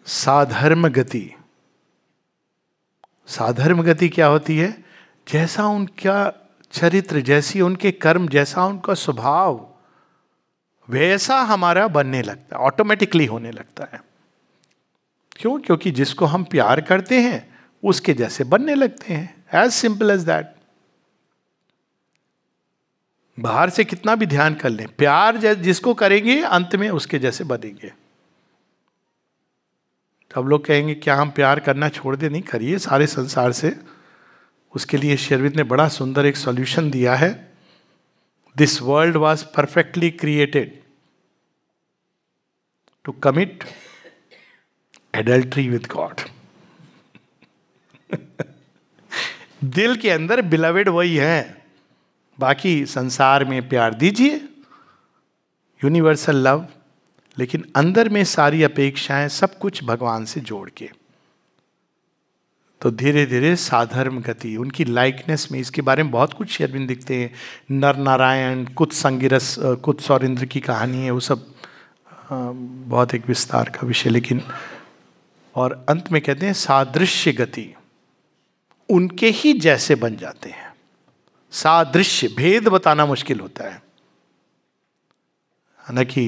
साधर्म गति। साधर्म गति क्या होती है? जैसा उनका चरित्र, जैसी उनके कर्म, जैसा उनका स्वभाव, वैसा हमारा बनने लगता है, ऑटोमेटिकली होने लगता है। क्यों? क्योंकि जिसको हम प्यार करते हैं उसके जैसे बनने लगते हैं। As simple as that. बाहर से कितना भी ध्यान कर लें, प्यार जिसको करेंगे अंत में उसके जैसे बनेंगे। तो अब लोग कहेंगे क्या हम प्यार करना छोड़ दे? नहीं, करिए सारे संसार से। उसके लिए श्री अरविंद ने बड़ा सुंदर एक सॉल्यूशन दिया है। This world was perfectly created to commit adultery with God. दिल के अंदर बिलवेड वही है, बाकी संसार में प्यार दीजिए, यूनिवर्सल लव, लेकिन अंदर में सारी अपेक्षाएं सब कुछ भगवान से जोड़ के। तो धीरे धीरे साधर्म गति, उनकी लाइकनेस में, इसके बारे में बहुत कुछ श्री अरविंद लिखते हैं। नर नारायण, कुत्स संगिरस, कुत्स और इंद्र की कहानी है, वो सब बहुत एक विस्तार का विषय। लेकिन और अंत में कहते हैं सादृश्य गति, उनके ही जैसे बन जाते हैं। सादृश्य, भेद बताना मुश्किल होता है। हालांकि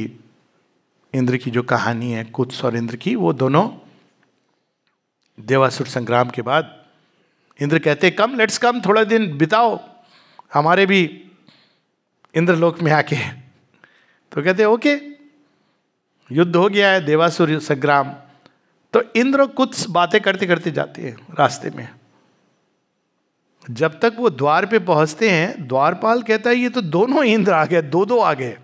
इंद्र की जो कहानी है, कुत्स और इंद्र की, वो दोनों देवासुर संग्राम के बाद इंद्र कहते कम, लेट्स कम, थोड़ा दिन बिताओ हमारे भी इंद्रलोक में आके। तो कहते ओके, युद्ध हो गया है, देवासुर संग्राम। तो इंद्र और कुत्स बातें करते करते जाते हैं रास्ते में। जब तक वो द्वार पे पहुंचते हैं, द्वारपाल कहता है ये तो दोनों इंद्र आ गए, दो आ गए,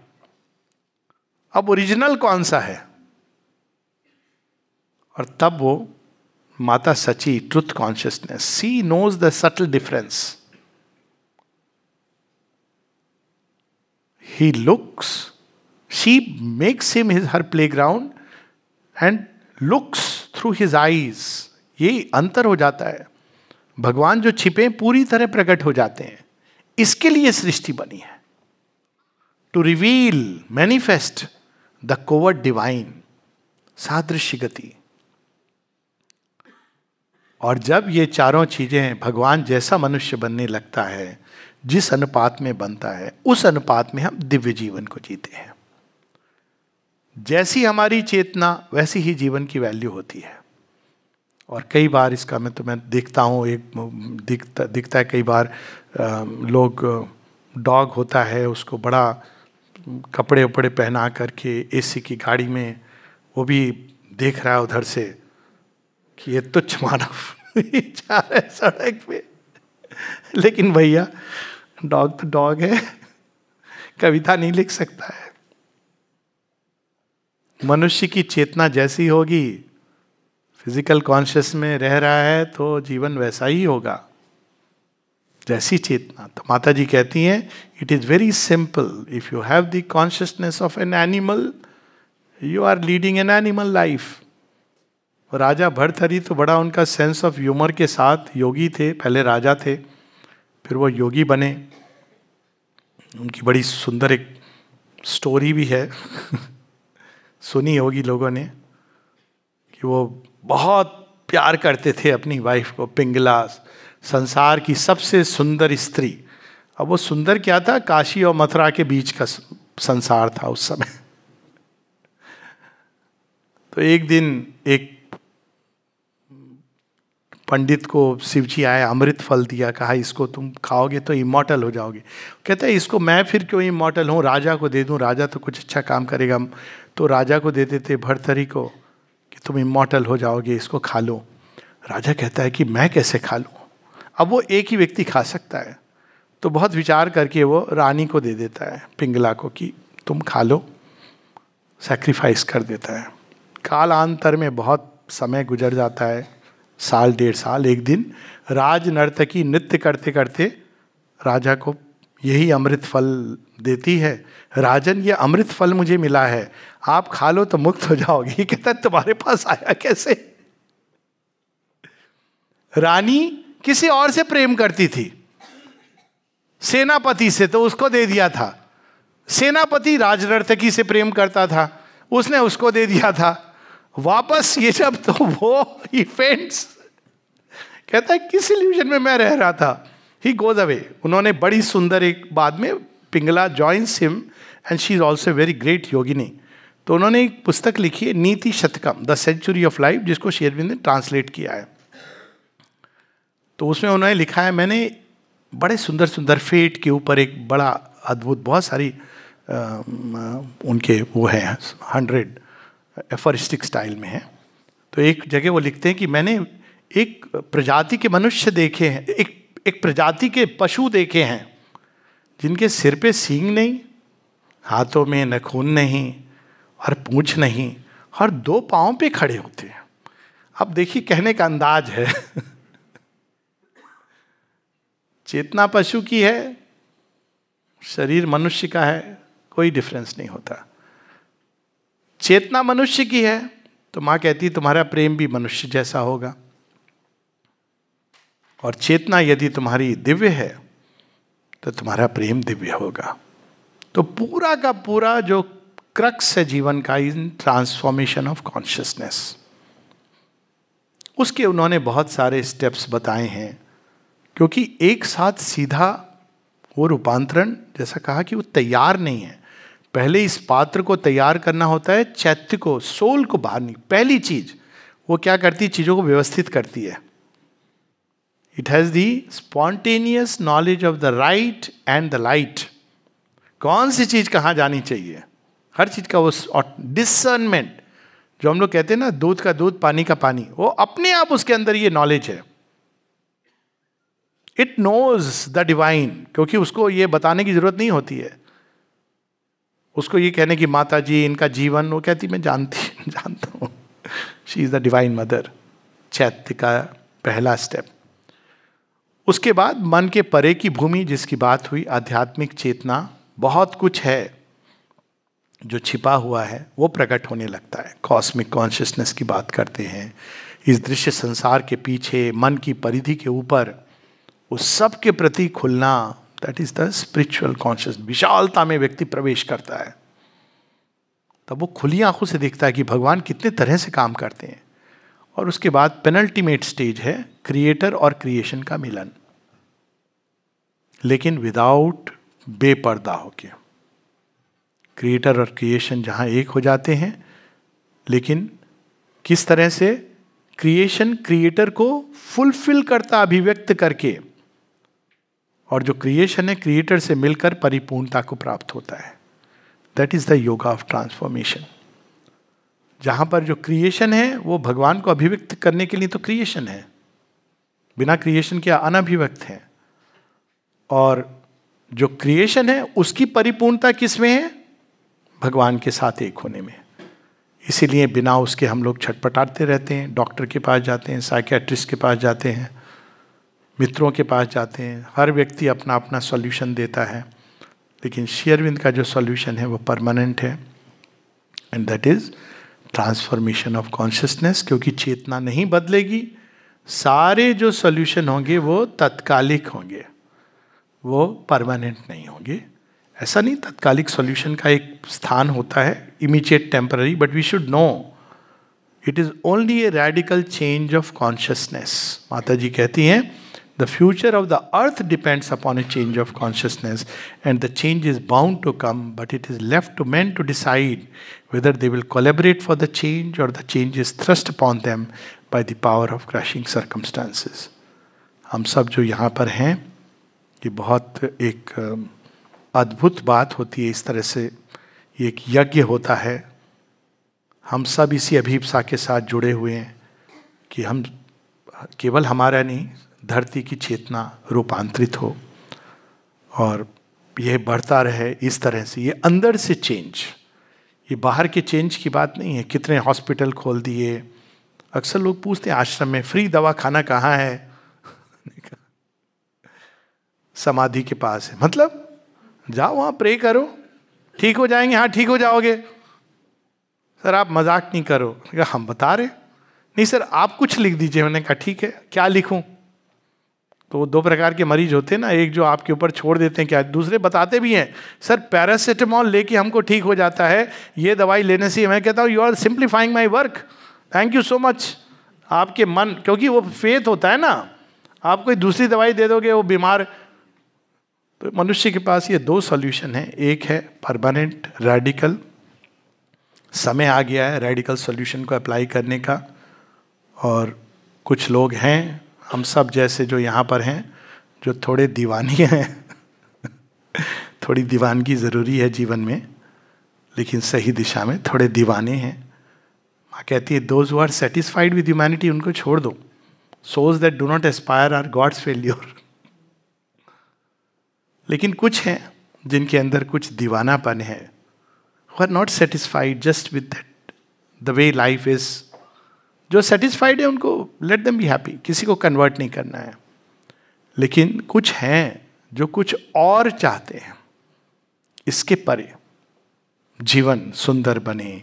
अब ओरिजिनल कौन सा है? और तब वो माता सची, truth consciousness, she knows the subtle difference. He looks, she makes him her playground and looks through his eyes. ये अंतर हो जाता है। भगवान जो छिपे पूरी तरह प्रकट हो जाते हैं। इसके लिए सृष्टि बनी है, to reveal, manifest the covered divine. सादृश्य गति। और जब ये चारों चीजें, भगवान जैसा मनुष्य बनने लगता है, जिस अनुपात में बनता है, उस अनुपात में हम दिव्य जीवन को जीते हैं। जैसी हमारी चेतना वैसी ही जीवन की वैल्यू होती है। और कई बार इसका मैं देखता हूँ, एक दिखता है कई बार लोग, डॉग होता है उसको बड़ा कपड़े उपड़े पहना करके एसी की गाड़ी में, वो भी देख रहा है उधर से कि ये तुच्छ मानव जा रहा है सड़क पे। लेकिन भैया डॉग तो डॉग है, कविता नहीं लिख सकता है। मनुष्य की चेतना जैसी होगी, फिजिकल कॉन्शियस में रह रहा है तो जीवन वैसा ही होगा, जैसी चेतना। तो माता जी कहती हैं it is very simple, if you have the consciousness of an animal, you are leading an animal life. Raja Bhartrihari तो बड़ा उनका सेंस ऑफ ह्यूमर के साथ योगी थे, पहले राजा थे, फिर वो योगी बने। उनकी बड़ी सुंदर एक स्टोरी भी है सुनी होगी लोगों ने, कि वो बहुत प्यार करते थे अपनी वाइफ को, पिंगला, संसार की सबसे सुंदर स्त्री। अब वो सुंदर क्या था, काशी और मथुरा के बीच का संसार था उस समय। तो एक दिन एक पंडित को शिवजी आए, अमृत फल दिया, कहा इसको तुम खाओगे तो इमॉर्टल हो जाओगे। कहते हैं इसको मैं फिर क्यों इमॉर्टल हूँ, राजा को दे दूँ, राजा तो कुछ अच्छा काम करेगा। तो राजा को देते थे भर्तहरि को कि तुम इमॉर्टल हो जाओगे, इसको खा लो। राजा कहता है कि मैं कैसे खा लूँ, अब वो एक ही व्यक्ति खा सकता है। तो बहुत विचार करके वो रानी को दे देता है, पिंगला को, कि तुम खा लो, सैक्रिफाइस कर देता है। कालांतर में बहुत समय गुजर जाता है, साल डेढ़ साल। एक दिन राज नर्तकी नृत्य करते करते राजा को यही अमृत फल देती है, राजन ये अमृत फल मुझे मिला है, आप खा लो तो मुक्त हो जाओगे। ये कहता है तुम्हारे पास आया कैसे? रानी किसी और से प्रेम करती थी, सेनापति से, तो उसको दे दिया था। सेनापति राजनर्तकी से प्रेम करता था, उसने उसको दे दिया था वापस। ये जब तो वो इवेंट्स, कहता है किस इल्यूजन में मैं रह रहा था। He goes away. उन्होंने बड़ी सुंदर एक, बाद में Pingala joins him and she is also very great योगिनी। तो उन्होंने एक पुस्तक लिखी है Niti Shatakam, the century of life, जिसको शेर अरविंद ने ट्रांसलेट किया है। तो उसमें उन्होंने लिखा है, मैंने बड़े सुंदर सुंदर फेट के ऊपर एक बड़ा अद्भुत, बहुत सारी उनके वो है 100 एफरिस्टिक स्टाइल में है। तो एक जगह वो लिखते हैं कि मैंने एक प्रजाति के मनुष्य देखे हैं, एक प्रजाति के पशु देखे हैं जिनके सिर पे सींग नहीं, हाथों में नखून नहीं और पूंछ नहीं, और 2 पांव पे खड़े होते हैं। अब देखिए कहने का अंदाज है। चेतना पशु की है, शरीर मनुष्य का है, कोई डिफरेंस नहीं होता। चेतना मनुष्य की है तो मां कहती तुम्हारा प्रेम भी मनुष्य जैसा होगा, और चेतना यदि तुम्हारी दिव्य है तो तुम्हारा प्रेम दिव्य होगा। तो पूरा का पूरा जो क्रक्स है जीवन का, इन ट्रांसफॉर्मेशन ऑफ कॉन्शियसनेस, उसके उन्होंने बहुत सारे स्टेप्स बताए हैं। क्योंकि एक साथ सीधा वो रूपांतरण, जैसा कहा कि वो तैयार नहीं है, पहले इस पात्र को तैयार करना होता है, चैत्य को, सोल को बाहर नहीं। पहली चीज वो क्या करती है, चीजों को व्यवस्थित करती है। It has the spontaneous knowledge of the right and the light, कौन सी चीज कहाँ जानी चाहिए, हर चीज का वो डिसर्नमेंट, जो हम लोग कहते हैं ना दूध का दूध पानी का पानी, वो अपने आप उसके अंदर ये नॉलेज है। इट नोज द डिवाइन, क्योंकि उसको ये बताने की जरूरत नहीं होती है, उसको ये कहने की माता जी इनका जीवन, वो कहती मैं जानता हूँ। She is the divine mother. चैत्य का पहला स्टेप। उसके बाद मन के परे की भूमि, जिसकी बात हुई, आध्यात्मिक चेतना, बहुत कुछ है जो छिपा हुआ है, वो प्रकट होने लगता है। कॉस्मिक कॉन्शियसनेस की बात करते हैं। इस दृश्य संसार के पीछे, मन की परिधि के ऊपर, उस सब के प्रति खुलना, that is the spiritual conscious. विशालता में व्यक्ति प्रवेश करता है, तब वो खुली आंखों से देखता है कि भगवान कितने तरह से काम करते हैं। और उसके बाद पेनल्टीमेट स्टेज है क्रिएटर और क्रिएशन का मिलन, लेकिन विदाउट बेपर्दा होके। क्रिएटर और क्रिएशन जहां एक हो जाते हैं, लेकिन किस तरह से क्रिएशन क्रिएटर को फुलफिल करता, अभिव्यक्त करके, और जो क्रिएशन है क्रिएटर से मिलकर परिपूर्णता को प्राप्त होता है। That is the yoga of transformation. जहां पर जो क्रिएशन है वो भगवान को अभिव्यक्त करने के लिए तो क्रिएशन है, बिना क्रिएशन के अनभिव्यक्त है। और जो क्रिएशन है उसकी परिपूर्णता किस में है, भगवान के साथ एक होने में। इसीलिए बिना उसके हम लोग छटपटाते रहते हैं, डॉक्टर के पास जाते हैं, साइकियाट्रिस्ट के पास जाते हैं, मित्रों के पास जाते हैं, हर व्यक्ति अपना अपना सॉल्यूशन देता है। लेकिन श्री अरविंद का जो सॉल्यूशन है वो परमानेंट है, and that is transformation of consciousness. क्योंकि चेतना नहीं बदलेगी, सारे जो सॉल्यूशन होंगे वो तत्कालिक होंगे, वो परमानेंट नहीं होंगे। ऐसा नहीं, तत्कालिक सॉल्यूशन का एक स्थान होता है, immediate temporary, but we should know it is only a radical change of consciousness. माता जी कहती हैं the future of the earth depends upon a change of consciousness, and the change is bound to come, but it is left to men to decide whether they will collaborate for the change or the change is thrust upon them by the power of crushing circumstances. हम सब जो यहाँ पर हैं, ये बहुत एक अद्भुत बात होती है। इस तरह से ये एक यज्ञ होता है, हम सब इसी अभिप्सा के साथ जुड़े हुए हैं कि हम केवल हमारा नहीं, धरती की चेतना रूपांतरित हो और यह बढ़ता रहे इस तरह से। ये अंदर से चेंज, ये बाहर के चेंज की बात नहीं है। कितने हॉस्पिटल खोल दिए, अक्सर लोग पूछते हैं आश्रम में फ्री दवा खाना कहाँ है। समाधि के पास है। मतलब जाओ वहाँ प्रे करो, ठीक हो जाएंगे। हाँ ठीक हो जाओगे। सर आप मजाक नहीं करो। हम बता रहे। नहीं सर आप कुछ लिख दीजिए। मैंने कहा ठीक है, क्या लिखूं? तो वो दो प्रकार के मरीज होते हैं ना, एक जो आपके ऊपर छोड़ देते हैं, क्या दूसरे बताते भी हैं सर पैरासिटामॉल लेके हमको ठीक हो जाता है, ये दवाई लेने से। मैं कहता हूँ you are simplifying my work, thank you so much. आपके मन, क्योंकि वो फेथ होता है ना, आप कोई दूसरी दवाई दे दोगे वो बीमार। तो मनुष्य के पास ये दो सॉल्यूशन है, एक है परमानेंट रेडिकल, समय आ गया है रेडिकल सॉल्यूशन को अप्लाई करने का। और कुछ लोग हैं हम सब जैसे जो यहाँ पर हैं, जो थोड़े दीवानी हैं थोड़ी दीवानगी ज़रूरी है जीवन में, लेकिन सही दिशा में थोड़े दीवाने हैं। माँ कहती है those who are satisfied with humanity, उनको छोड़ दो। Those that do not aspire are God's failure. लेकिन कुछ हैं जिनके अंदर कुछ दीवानापन है, who are not satisfied just with that the way life is। जो सेटिस्फाइड है उनको लेट देम बी हैप्पी, किसी को कन्वर्ट नहीं करना है। लेकिन कुछ हैं जो कुछ और चाहते हैं, इसके परे जीवन सुंदर बने,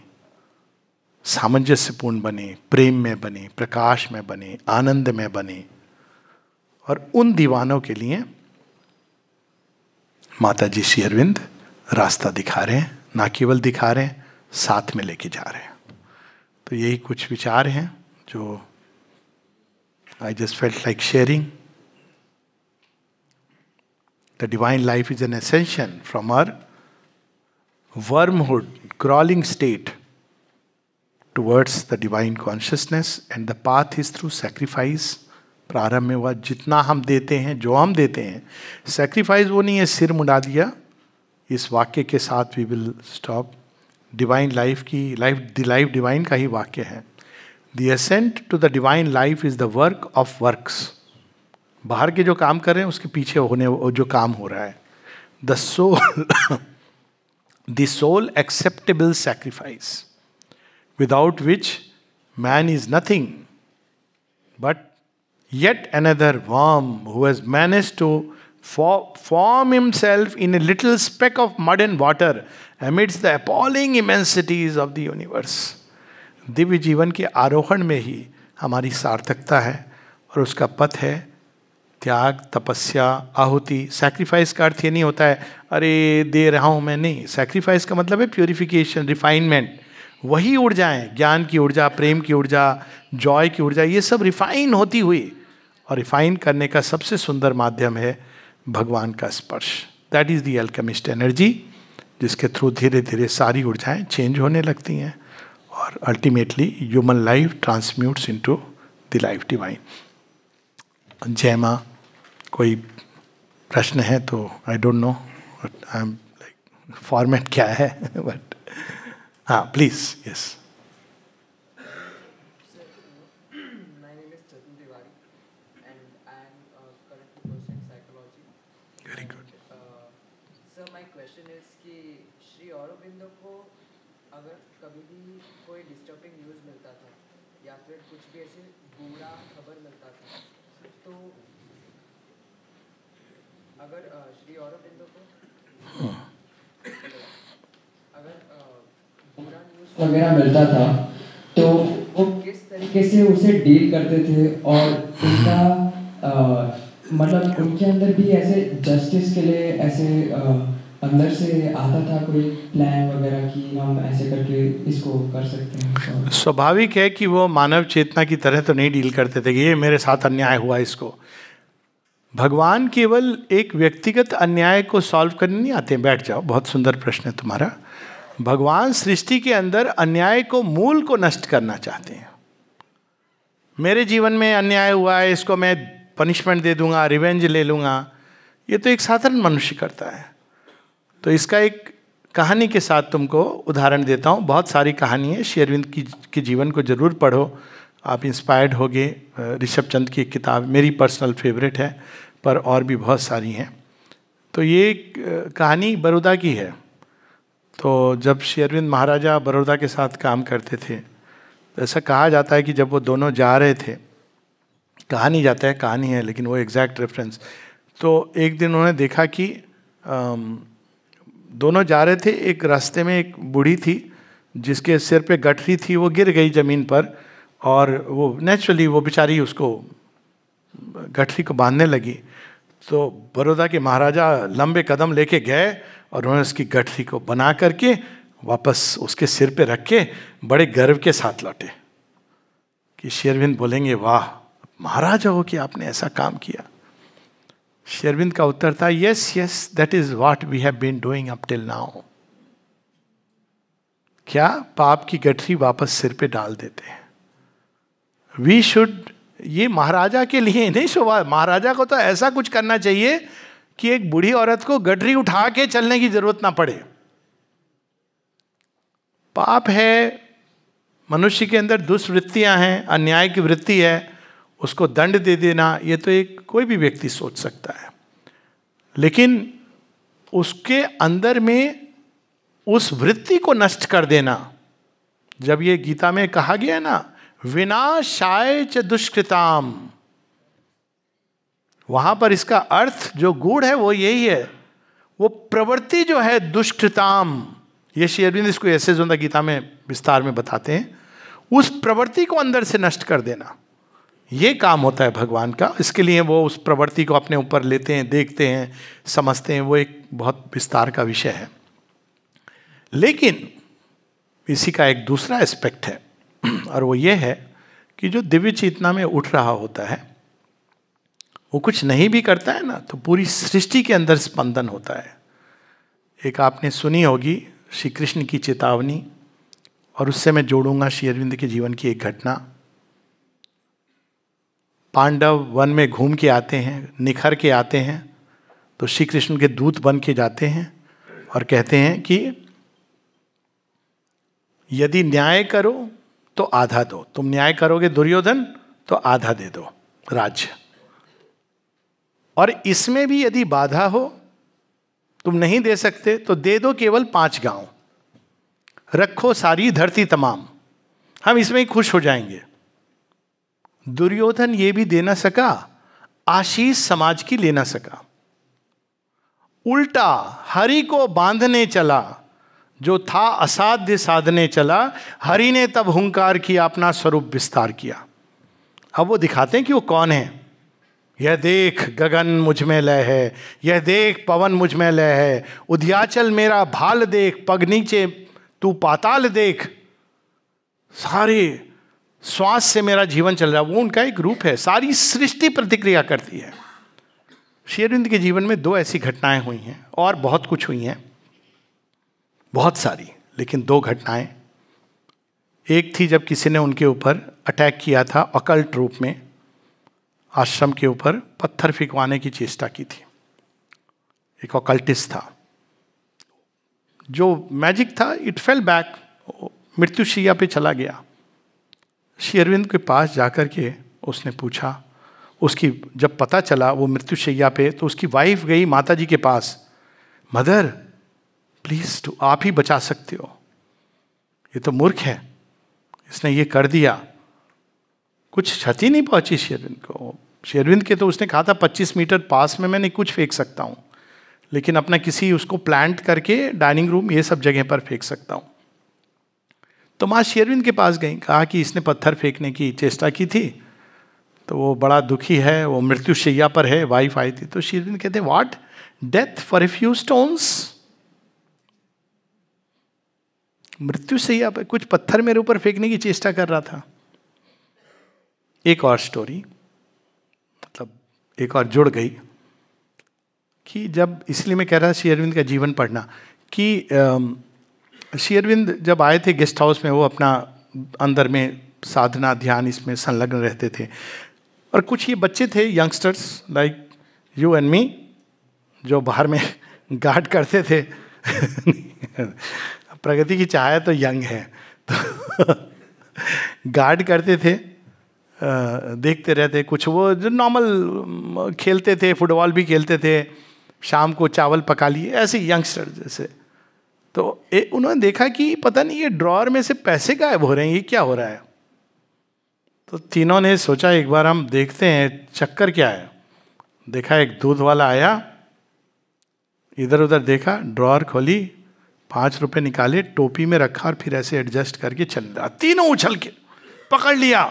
सामंजस्यपूर्ण बने, प्रेम में बने, प्रकाश में बने, आनंद में बने। और उन दीवानों के लिए माता जी श्री अरविंद रास्ता दिखा रहे हैं, ना केवल दिखा रहे हैं, साथ में लेके जा रहे हैं। तो यही कुछ विचार हैं जो I just felt like sharing. The divine life is an ascension from our wormhood crawling state towards the divine consciousness, and the path is through sacrifice। प्रारंभ में हुआ जितना हम देते हैं, जो हम देते हैं, सेक्रीफाइस वो नहीं है सिर मुड़ा दिया। इस वाक्य के साथ we will stop. Divine life की द लाइफ डिवाइन का ही वाक्य है। The ascent to the divine life is the work of works. बाहर के जो काम कर रहे हैं उसके पीछे होने जो काम हो रहा है। The soul the soul acceptable sacrifice without which man is nothing but yet another worm who has managed to form himself in a little speck of mud and water amidst the appalling immensities of the universe। Divya जीवन के आरोहण में ही हमारी सार्थकता है, और उसका पथ है त्याग, तपस्या, आहुति। सैक्रिफाइस का अर्थ ये नहीं होता है अरे दे रहा हूँ मैं, नहीं। सैक्रिफाइस का मतलब है प्योरिफिकेशन, रिफाइनमेंट। वही ऊर्जाएं, ज्ञान की ऊर्जा, प्रेम की ऊर्जा, जॉय की ऊर्जा, ये सब रिफाइन होती हुई, और रिफाइन करने का सबसे सुंदर माध्यम है भगवान का स्पर्श। That is the alchemist energy, जिसके थ्रू धीरे धीरे सारी ऊर्जाएं चेंज होने लगती हैं, और ultimately human life transmutes into the life divine. जय माँ। कोई प्रश्न है तो I don't know I am like format क्या है बट हाँ please. Yes. My name is Chatur Tiwari and I am currently pursuing psychology. Very good. Sir, my question is कि श्री औरोबिंदो को अगर कभी भी कोई डिस्टर्बिंग न्यूज़ मिलता था या फिर कुछ भी ऐसे बुरा खबर मिलता था, तो अगर श्री औरोबिंदो को अगर बुरा न्यूज़ वगैरह मिलता था तो वो किस तरीके से उसे डील करते थे, और उनका मतलब उनके अंदर भी ऐसे जस्टिस के लिए ऐसे अंदर से आता था कोई प्लान वगैरह कि हम ऐसे करके इसको कर सकते हैं? स्वाभाविक है कि वो मानव चेतना की तरह तो नहीं डील करते थे कि ये मेरे साथ अन्याय हुआ इसको। भगवान केवल एक व्यक्तिगत अन्याय को सॉल्व करने नहीं आते। बैठ जाओ, बहुत सुंदर प्रश्न है तुम्हारा। भगवान सृष्टि के अंदर अन्याय को, मूल को नष्ट करना चाहते हैं। मेरे जीवन में अन्याय हुआ है, इसको मैं पनिशमेंट दे दूंगा, रिवेंज ले लूंगा, ये तो एक साधारण मनुष्य करता है। तो इसका एक कहानी के साथ तुमको उदाहरण देता हूँ। बहुत सारी कहानी है, श्री अरविंद की जीवन को जरूर पढ़ो, आप इंस्पायर्ड होगे। ऋषभ चंद की एक किताब मेरी पर्सनल फेवरेट है, पर और भी बहुत सारी हैं। तो ये कहानी बड़ौदा की है। तो जब श्री अरविंद महाराजा बड़ौदा के साथ काम करते थे, तो ऐसा कहा जाता है कि जब वो दोनों जा रहे थे, कहा नहीं जाता है, कहानी है लेकिन वो एग्जैक्ट रेफरेंस, तो एक दिन उन्होंने देखा कि दोनों जा रहे थे, एक रास्ते में एक बूढ़ी थी जिसके सिर पे गठरी थी, वो गिर गई जमीन पर, और वो नेचुरली वो बेचारी उसको गठरी को बांधने लगी। तो बड़ौदा के महाराजा लंबे कदम लेके गए और उन्होंने उसकी गठरी को बना करके वापस उसके सिर पे रख के बड़े गर्व के साथ लौटे कि श्री अरविंद बोलेंगे वाह महाराजा हो कि आपने ऐसा काम किया। श्री अरविंद का उत्तर था yes yes, that is what we have been doing up till now. क्या पाप की गठरी वापस सिर पे डाल देते हैं। वी शुड, ये महाराजा के लिए नहीं शोभा, महाराजा को तो ऐसा कुछ करना चाहिए कि एक बूढ़ी औरत को गठरी उठा के चलने की जरूरत ना पड़े। पाप है, मनुष्य के अंदर दुष्वृत्तियां हैं, अन्याय की वृत्ति है, उसको दंड दे देना ये तो एक कोई भी व्यक्ति सोच सकता है, लेकिन उसके अंदर में उस वृत्ति को नष्ट कर देना, जब ये गीता में कहा गया है ना विनाशाय च दुष्कृताम, वहां पर इसका अर्थ जो गूढ़ है वो यही है, वो प्रवृत्ति जो है दुष्कृताम, ये श्री अरविंद इसको ऐसे जो गीता में विस्तार में बताते हैं, उस प्रवृत्ति को अंदर से नष्ट कर देना, ये काम होता है भगवान का। इसके लिए वो उस प्रवृत्ति को अपने ऊपर लेते हैं, देखते हैं, समझते हैं, वो एक बहुत विस्तार का विषय है। लेकिन इसी का एक दूसरा एस्पेक्ट है और वो ये है कि जो दिव्य चेतना में उठ रहा होता है वो कुछ नहीं भी करता है ना, तो पूरी सृष्टि के अंदर स्पंदन होता है। एक आपने सुनी होगी श्री कृष्ण की चेतावनी, और उससे मैं जोड़ूंगा श्री अरविंद के जीवन की एक घटना। पांडव वन में घूम के आते हैं, निखर के आते हैं, तो श्री कृष्ण के दूत बन के जाते हैं और कहते हैं कि यदि न्याय करो तो आधा दो, तुम न्याय करोगे दुर्योधन तो आधा दे दो राज्य, और इसमें भी यदि बाधा हो, तुम नहीं दे सकते तो दे दो केवल 5 गांव, रखो सारी धरती तमाम, हम इसमें ही खुश हो जाएंगे। दुर्योधन ये भी दे ना सका, आशीष समाज की ले ना सका, उल्टा हरि को बांधने चला, जो था असाध्य साधने चला, हरि ने तब हुंकार किया, अपना स्वरूप विस्तार किया। अब वो दिखाते हैं कि वो कौन है। यह देख गगन मुझ में लय है, यह देख पवन मुझ में लय है, उद्याचल मेरा भाल देख, पग नीचे तू पाताल देख, सारे श्वास से मेरा जीवन चल रहा है। वो उनका एक रूप है, सारी सृष्टि प्रतिक्रिया करती है। श्री अरविंद के जीवन में 2 ऐसी घटनाएं हुई हैं, और बहुत कुछ हुई हैं, बहुत सारी, लेकिन 2 घटनाएं। एक थी जब किसी ने उनके ऊपर अटैक किया था, अकल्ट रूप में आश्रम के ऊपर पत्थर फेंकवाने की चेष्टा की थी। एक अकल्टिस्ट था, जो मैजिक था, इट फेल बैक, मृत्युशैया पे चला गया। श्री अरविंद के पास जाकर के उसने पूछा, उसकी जब पता चला वो मृत्युशैया पे, तो उसकी वाइफ गई माता जी के पास, मदर प्लीज टू, आप ही बचा सकते हो, ये तो मूर्ख है, इसने ये कर दिया। कुछ क्षति नहीं पहुंची श्री अरविंद को। श्री अरविंद के तो उसने कहा था 25 मीटर पास में मैं नहीं कुछ फेंक सकता हूं, लेकिन अपना किसी उसको प्लांट करके डाइनिंग रूम ये सब जगह पर फेंक सकता हूं। तो माँ श्री अरविंद के पास गई, कहा कि इसने पत्थर फेंकने की चेष्टा की थी, तो वो बड़ा दुखी है, वो मृत्युशैया पर है, वाइफ आई थी। तो श्री अरविंद कहते what, death for a few stones, मृत्युशैया पर कुछ पत्थर मेरे ऊपर फेंकने की चेष्टा कर रहा था। एक और स्टोरी, मतलब एक और जुड़ गई कि जब, इसलिए मैं कह रहा श्री अरविंद का जीवन पढ़ना, कि श्री अरविंद जब आए थे गेस्ट हाउस में, वो अपना अंदर में साधना ध्यान इसमें संलग्न रहते थे, और कुछ ये बच्चे थे youngsters like you and me, जो बाहर में गार्ड करते थे प्रगति की चाह तो यंग है, तो गार्ड करते थे, देखते रहते। कुछ वो जो नॉर्मल खेलते थे, फुटबॉल भी खेलते थे, शाम को चावल पका लिए, ऐसे यंगस्टर जैसे। तो उन्होंने देखा कि पता नहीं ये ड्रॉअर में से पैसे गायब हो रहे हैं, ये क्या हो रहा है। तो तीनों ने सोचा एक बार हम देखते हैं चक्कर क्या है। देखा एक दूध वाला आया, इधर उधर देखा, ड्रॉअर खोली, 5 रुपए निकाले, टोपी में रखा और फिर ऐसे एडजस्ट करके चल रहा, तीनों उछल के पकड़ लिया,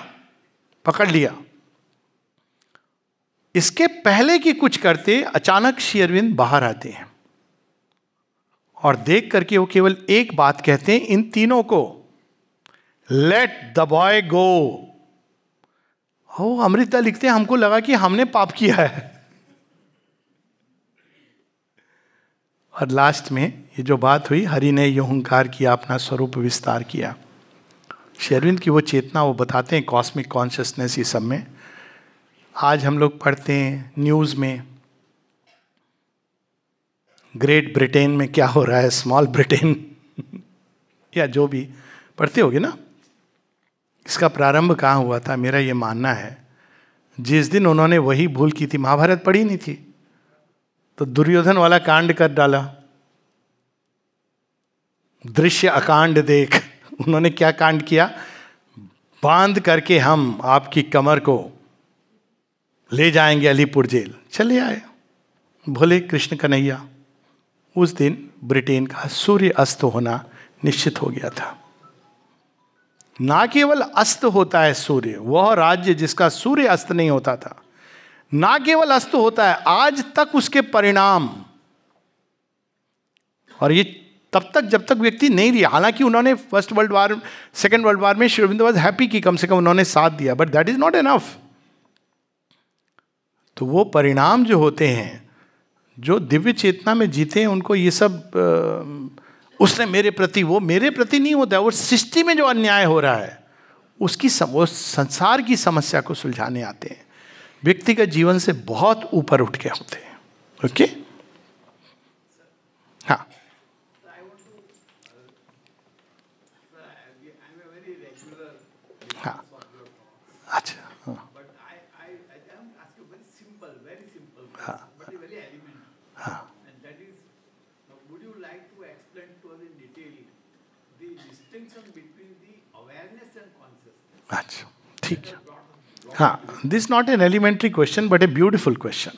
पकड़ लिया। इसके पहले कि कुछ करते अचानक श्री अरविंद बाहर आते हैं और देख करके वो केवल एक बात कहते हैं इन तीनों को, लेट द बॉय गो। हो अमृता लिखते हैं हमको लगा कि हमने पाप किया है। और लास्ट में ये जो बात हुई, हरि ने यो हुंकार किया, अपना स्वरूप विस्तार किया। श्री अरविंद की वो चेतना वो बताते हैं कॉस्मिक कॉन्शियसनेस, ये सब में आज हम लोग पढ़ते हैं न्यूज़ में ग्रेट ब्रिटेन में क्या हो रहा है, स्मॉल ब्रिटेन या जो भी पढ़ते होगे ना। इसका प्रारंभ कहाँ हुआ था? मेरा ये मानना है जिस दिन उन्होंने वही भूल की थी, महाभारत पढ़ी नहीं थी तो दुर्योधन वाला कांड कर डाला, दृश्य अकांड देख। उन्होंने क्या कांड किया? बांध करके हम आपकी कमर को ले जाएंगे अलीपुर जेल। चले आए भोले कृष्ण कन्हैया। उस दिन ब्रिटेन का सूर्य अस्त होना निश्चित हो गया था। ना केवल अस्त होता है सूर्य, वह राज्य जिसका सूर्य अस्त नहीं होता था, ना केवल अस्त होता है, आज तक उसके परिणाम, और ये तब तक जब तक व्यक्ति नहीं लिया। हालांकि उन्होंने first world war, second world war में श्री अरविंद वाज हैप्पी कि कम से कम उन्होंने साथ दिया, but that is not enough. तो वो परिणाम जो होते हैं, जो दिव्य चेतना में जीते हैं, उनको ये सब उसने मेरे प्रति, वो मेरे प्रति नहीं होता है, वो सृष्टि में जो अन्याय हो रहा है उसकी वो संसार की समस्या को सुलझाने आते हैं। व्यक्तिगत जीवन से बहुत ऊपर उठ के होते हैं। ओके, हाँ। हाँ, अच्छा, हाँ, हाँ, अच्छा, ठीक है। हाँ, this not an elementary question but a beautiful question.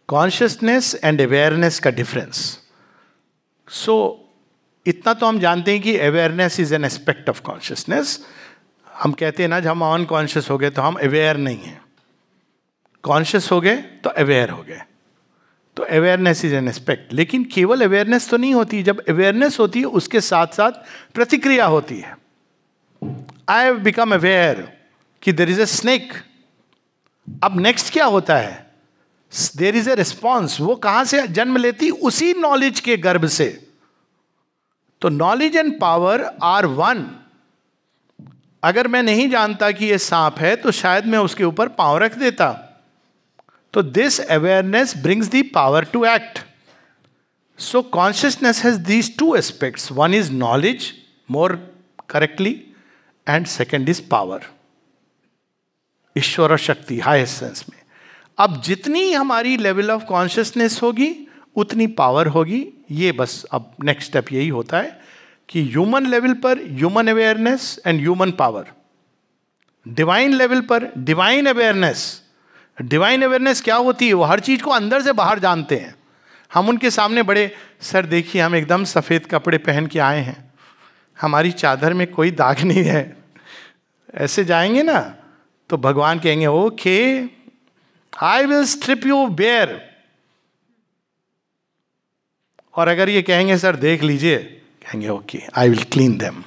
Consciousness and awareness का डिफरेंस। सो इतना तो हम जानते हैं कि awareness is an aspect of consciousness. हम कहते हैं ना, जब हम अनकॉन्शियस हो गए तो हम अवेयर नहीं हैं, कॉन्शियस हो गए तो अवेयर हो गए। तो अवेयरनेस इज एन एस्पेक्ट। लेकिन केवल अवेयरनेस तो नहीं होती, जब अवेयरनेस होती है उसके साथ साथ प्रतिक्रिया होती है। आई हैव बिकम अवेयर कि देयर इज ए स्नेक। अब नेक्स्ट क्या होता है? There is a response. वो कहां से जन्म लेती? उसी नॉलेज के गर्भ से। तो knowledge and power are one. अगर मैं नहीं जानता कि ये सांप है तो शायद मैं उसके ऊपर पांव रख देता। तो this awareness brings the power to act. So consciousness has these two aspects. One is knowledge, more correctly, and second is power, ईश्वर और शक्ति हाईएस्ट सेंस में। अब जितनी हमारी लेवल ऑफ कॉन्शियसनेस होगी उतनी पावर होगी। ये बस अब नेक्स्ट स्टेप यही होता है कि ह्यूमन लेवल पर human awareness and human power, divine level पर डिवाइन अवेयरनेस। डिवाइन अवेयरनेस क्या होती है? वो हर चीज को अंदर से बाहर जानते हैं। हम उनके सामने बड़े, सर देखिए हम एकदम सफेद कपड़े पहन के आए हैं, हमारी चादर में कोई दाग नहीं है, ऐसे जाएंगे ना तो भगवान कहेंगे okay I will strip you bare. और अगर ये कहेंगे सर देख लीजिए, कहेंगे okay I will clean them.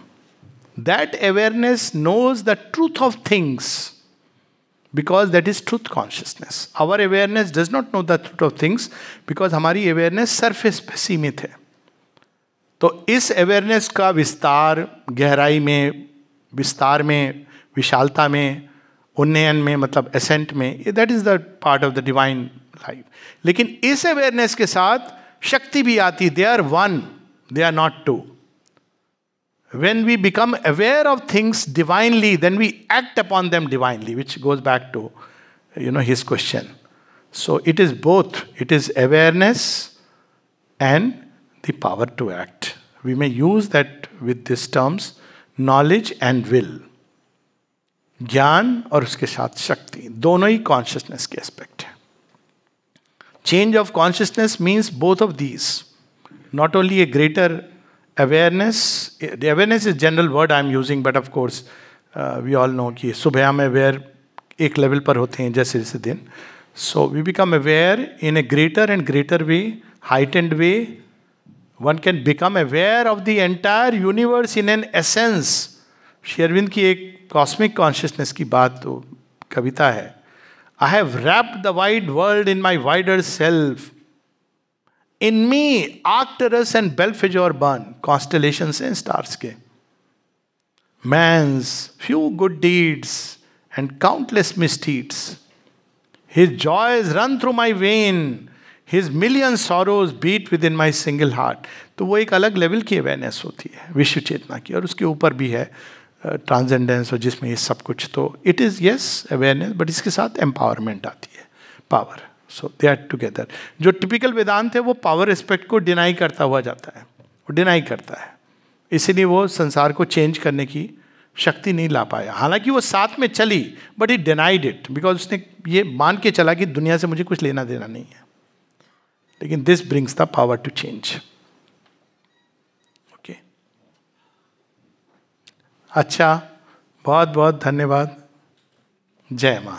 That awareness knows the truth of things because that is truth consciousness. Our awareness does not know the truth of things because हमारी अवेयरनेस सरफेस पे सीमित है। तो इस अवेयरनेस का विस्तार, गहराई में, विस्तार में, विशालता में, उन्नयन में, मतलब एसेंट में, that is the part of the divine life. लेकिन इस अवेयरनेस के साथ शक्ति भी आती। They are one, they are not two. When we become aware of things divinely, then we act upon them divinely, which goes back to, his question. So it is both. It is awareness and the power to act. We may use that with these terms, knowledge and will. ज्ञान और उसके साथ शक्ति, दोनों ही कॉन्शियसनेस के एस्पेक्ट है. Change of consciousness means both of these. Not only a greater awareness, the awareness is general word I am using, but of course we all know कि सुबह हम अवेयर एक लेवल पर होते हैं जैसे जैसे दिन. So we become aware in a greater and greater way, heightened way. One can become aware of the entire universe in an essence. Shri Aurobindo की एक कॉस्मिक कॉन्शियसनेस की बात तो कविता है. I have wrapped the wide world in my wider self. In me Arcturus and Belphegor burn, constellations and stars के. Man's few good deeds and countless misdeeds. His joys run through my vein. His million sorrows beat within my single heart. तो वो एक अलग लेवल की अवेयरनेस होती है विश्व चेतना की, और उसके ऊपर भी है ट्रांसेंडेंस, और जिसमें ये सब कुछ. तो it is yes awareness, but इसके साथ एम्पावरमेंट आती है, power. So they are together. जो टिपिकल वेदांत है वो पावर एस्पेक्ट को डिनाई करता हुआ जाता है, वो डिनाई करता है, इसीलिए वो संसार को चेंज करने की शक्ति नहीं ला पाया. हालांकि वो साथ में चली, but it denied it, because उसने ये मान के चला कि दुनिया से मुझे कुछ लेना देना नहीं है. लेकिन this brings the power to change. Okay, अच्छा, बहुत बहुत धन्यवाद. जय मां.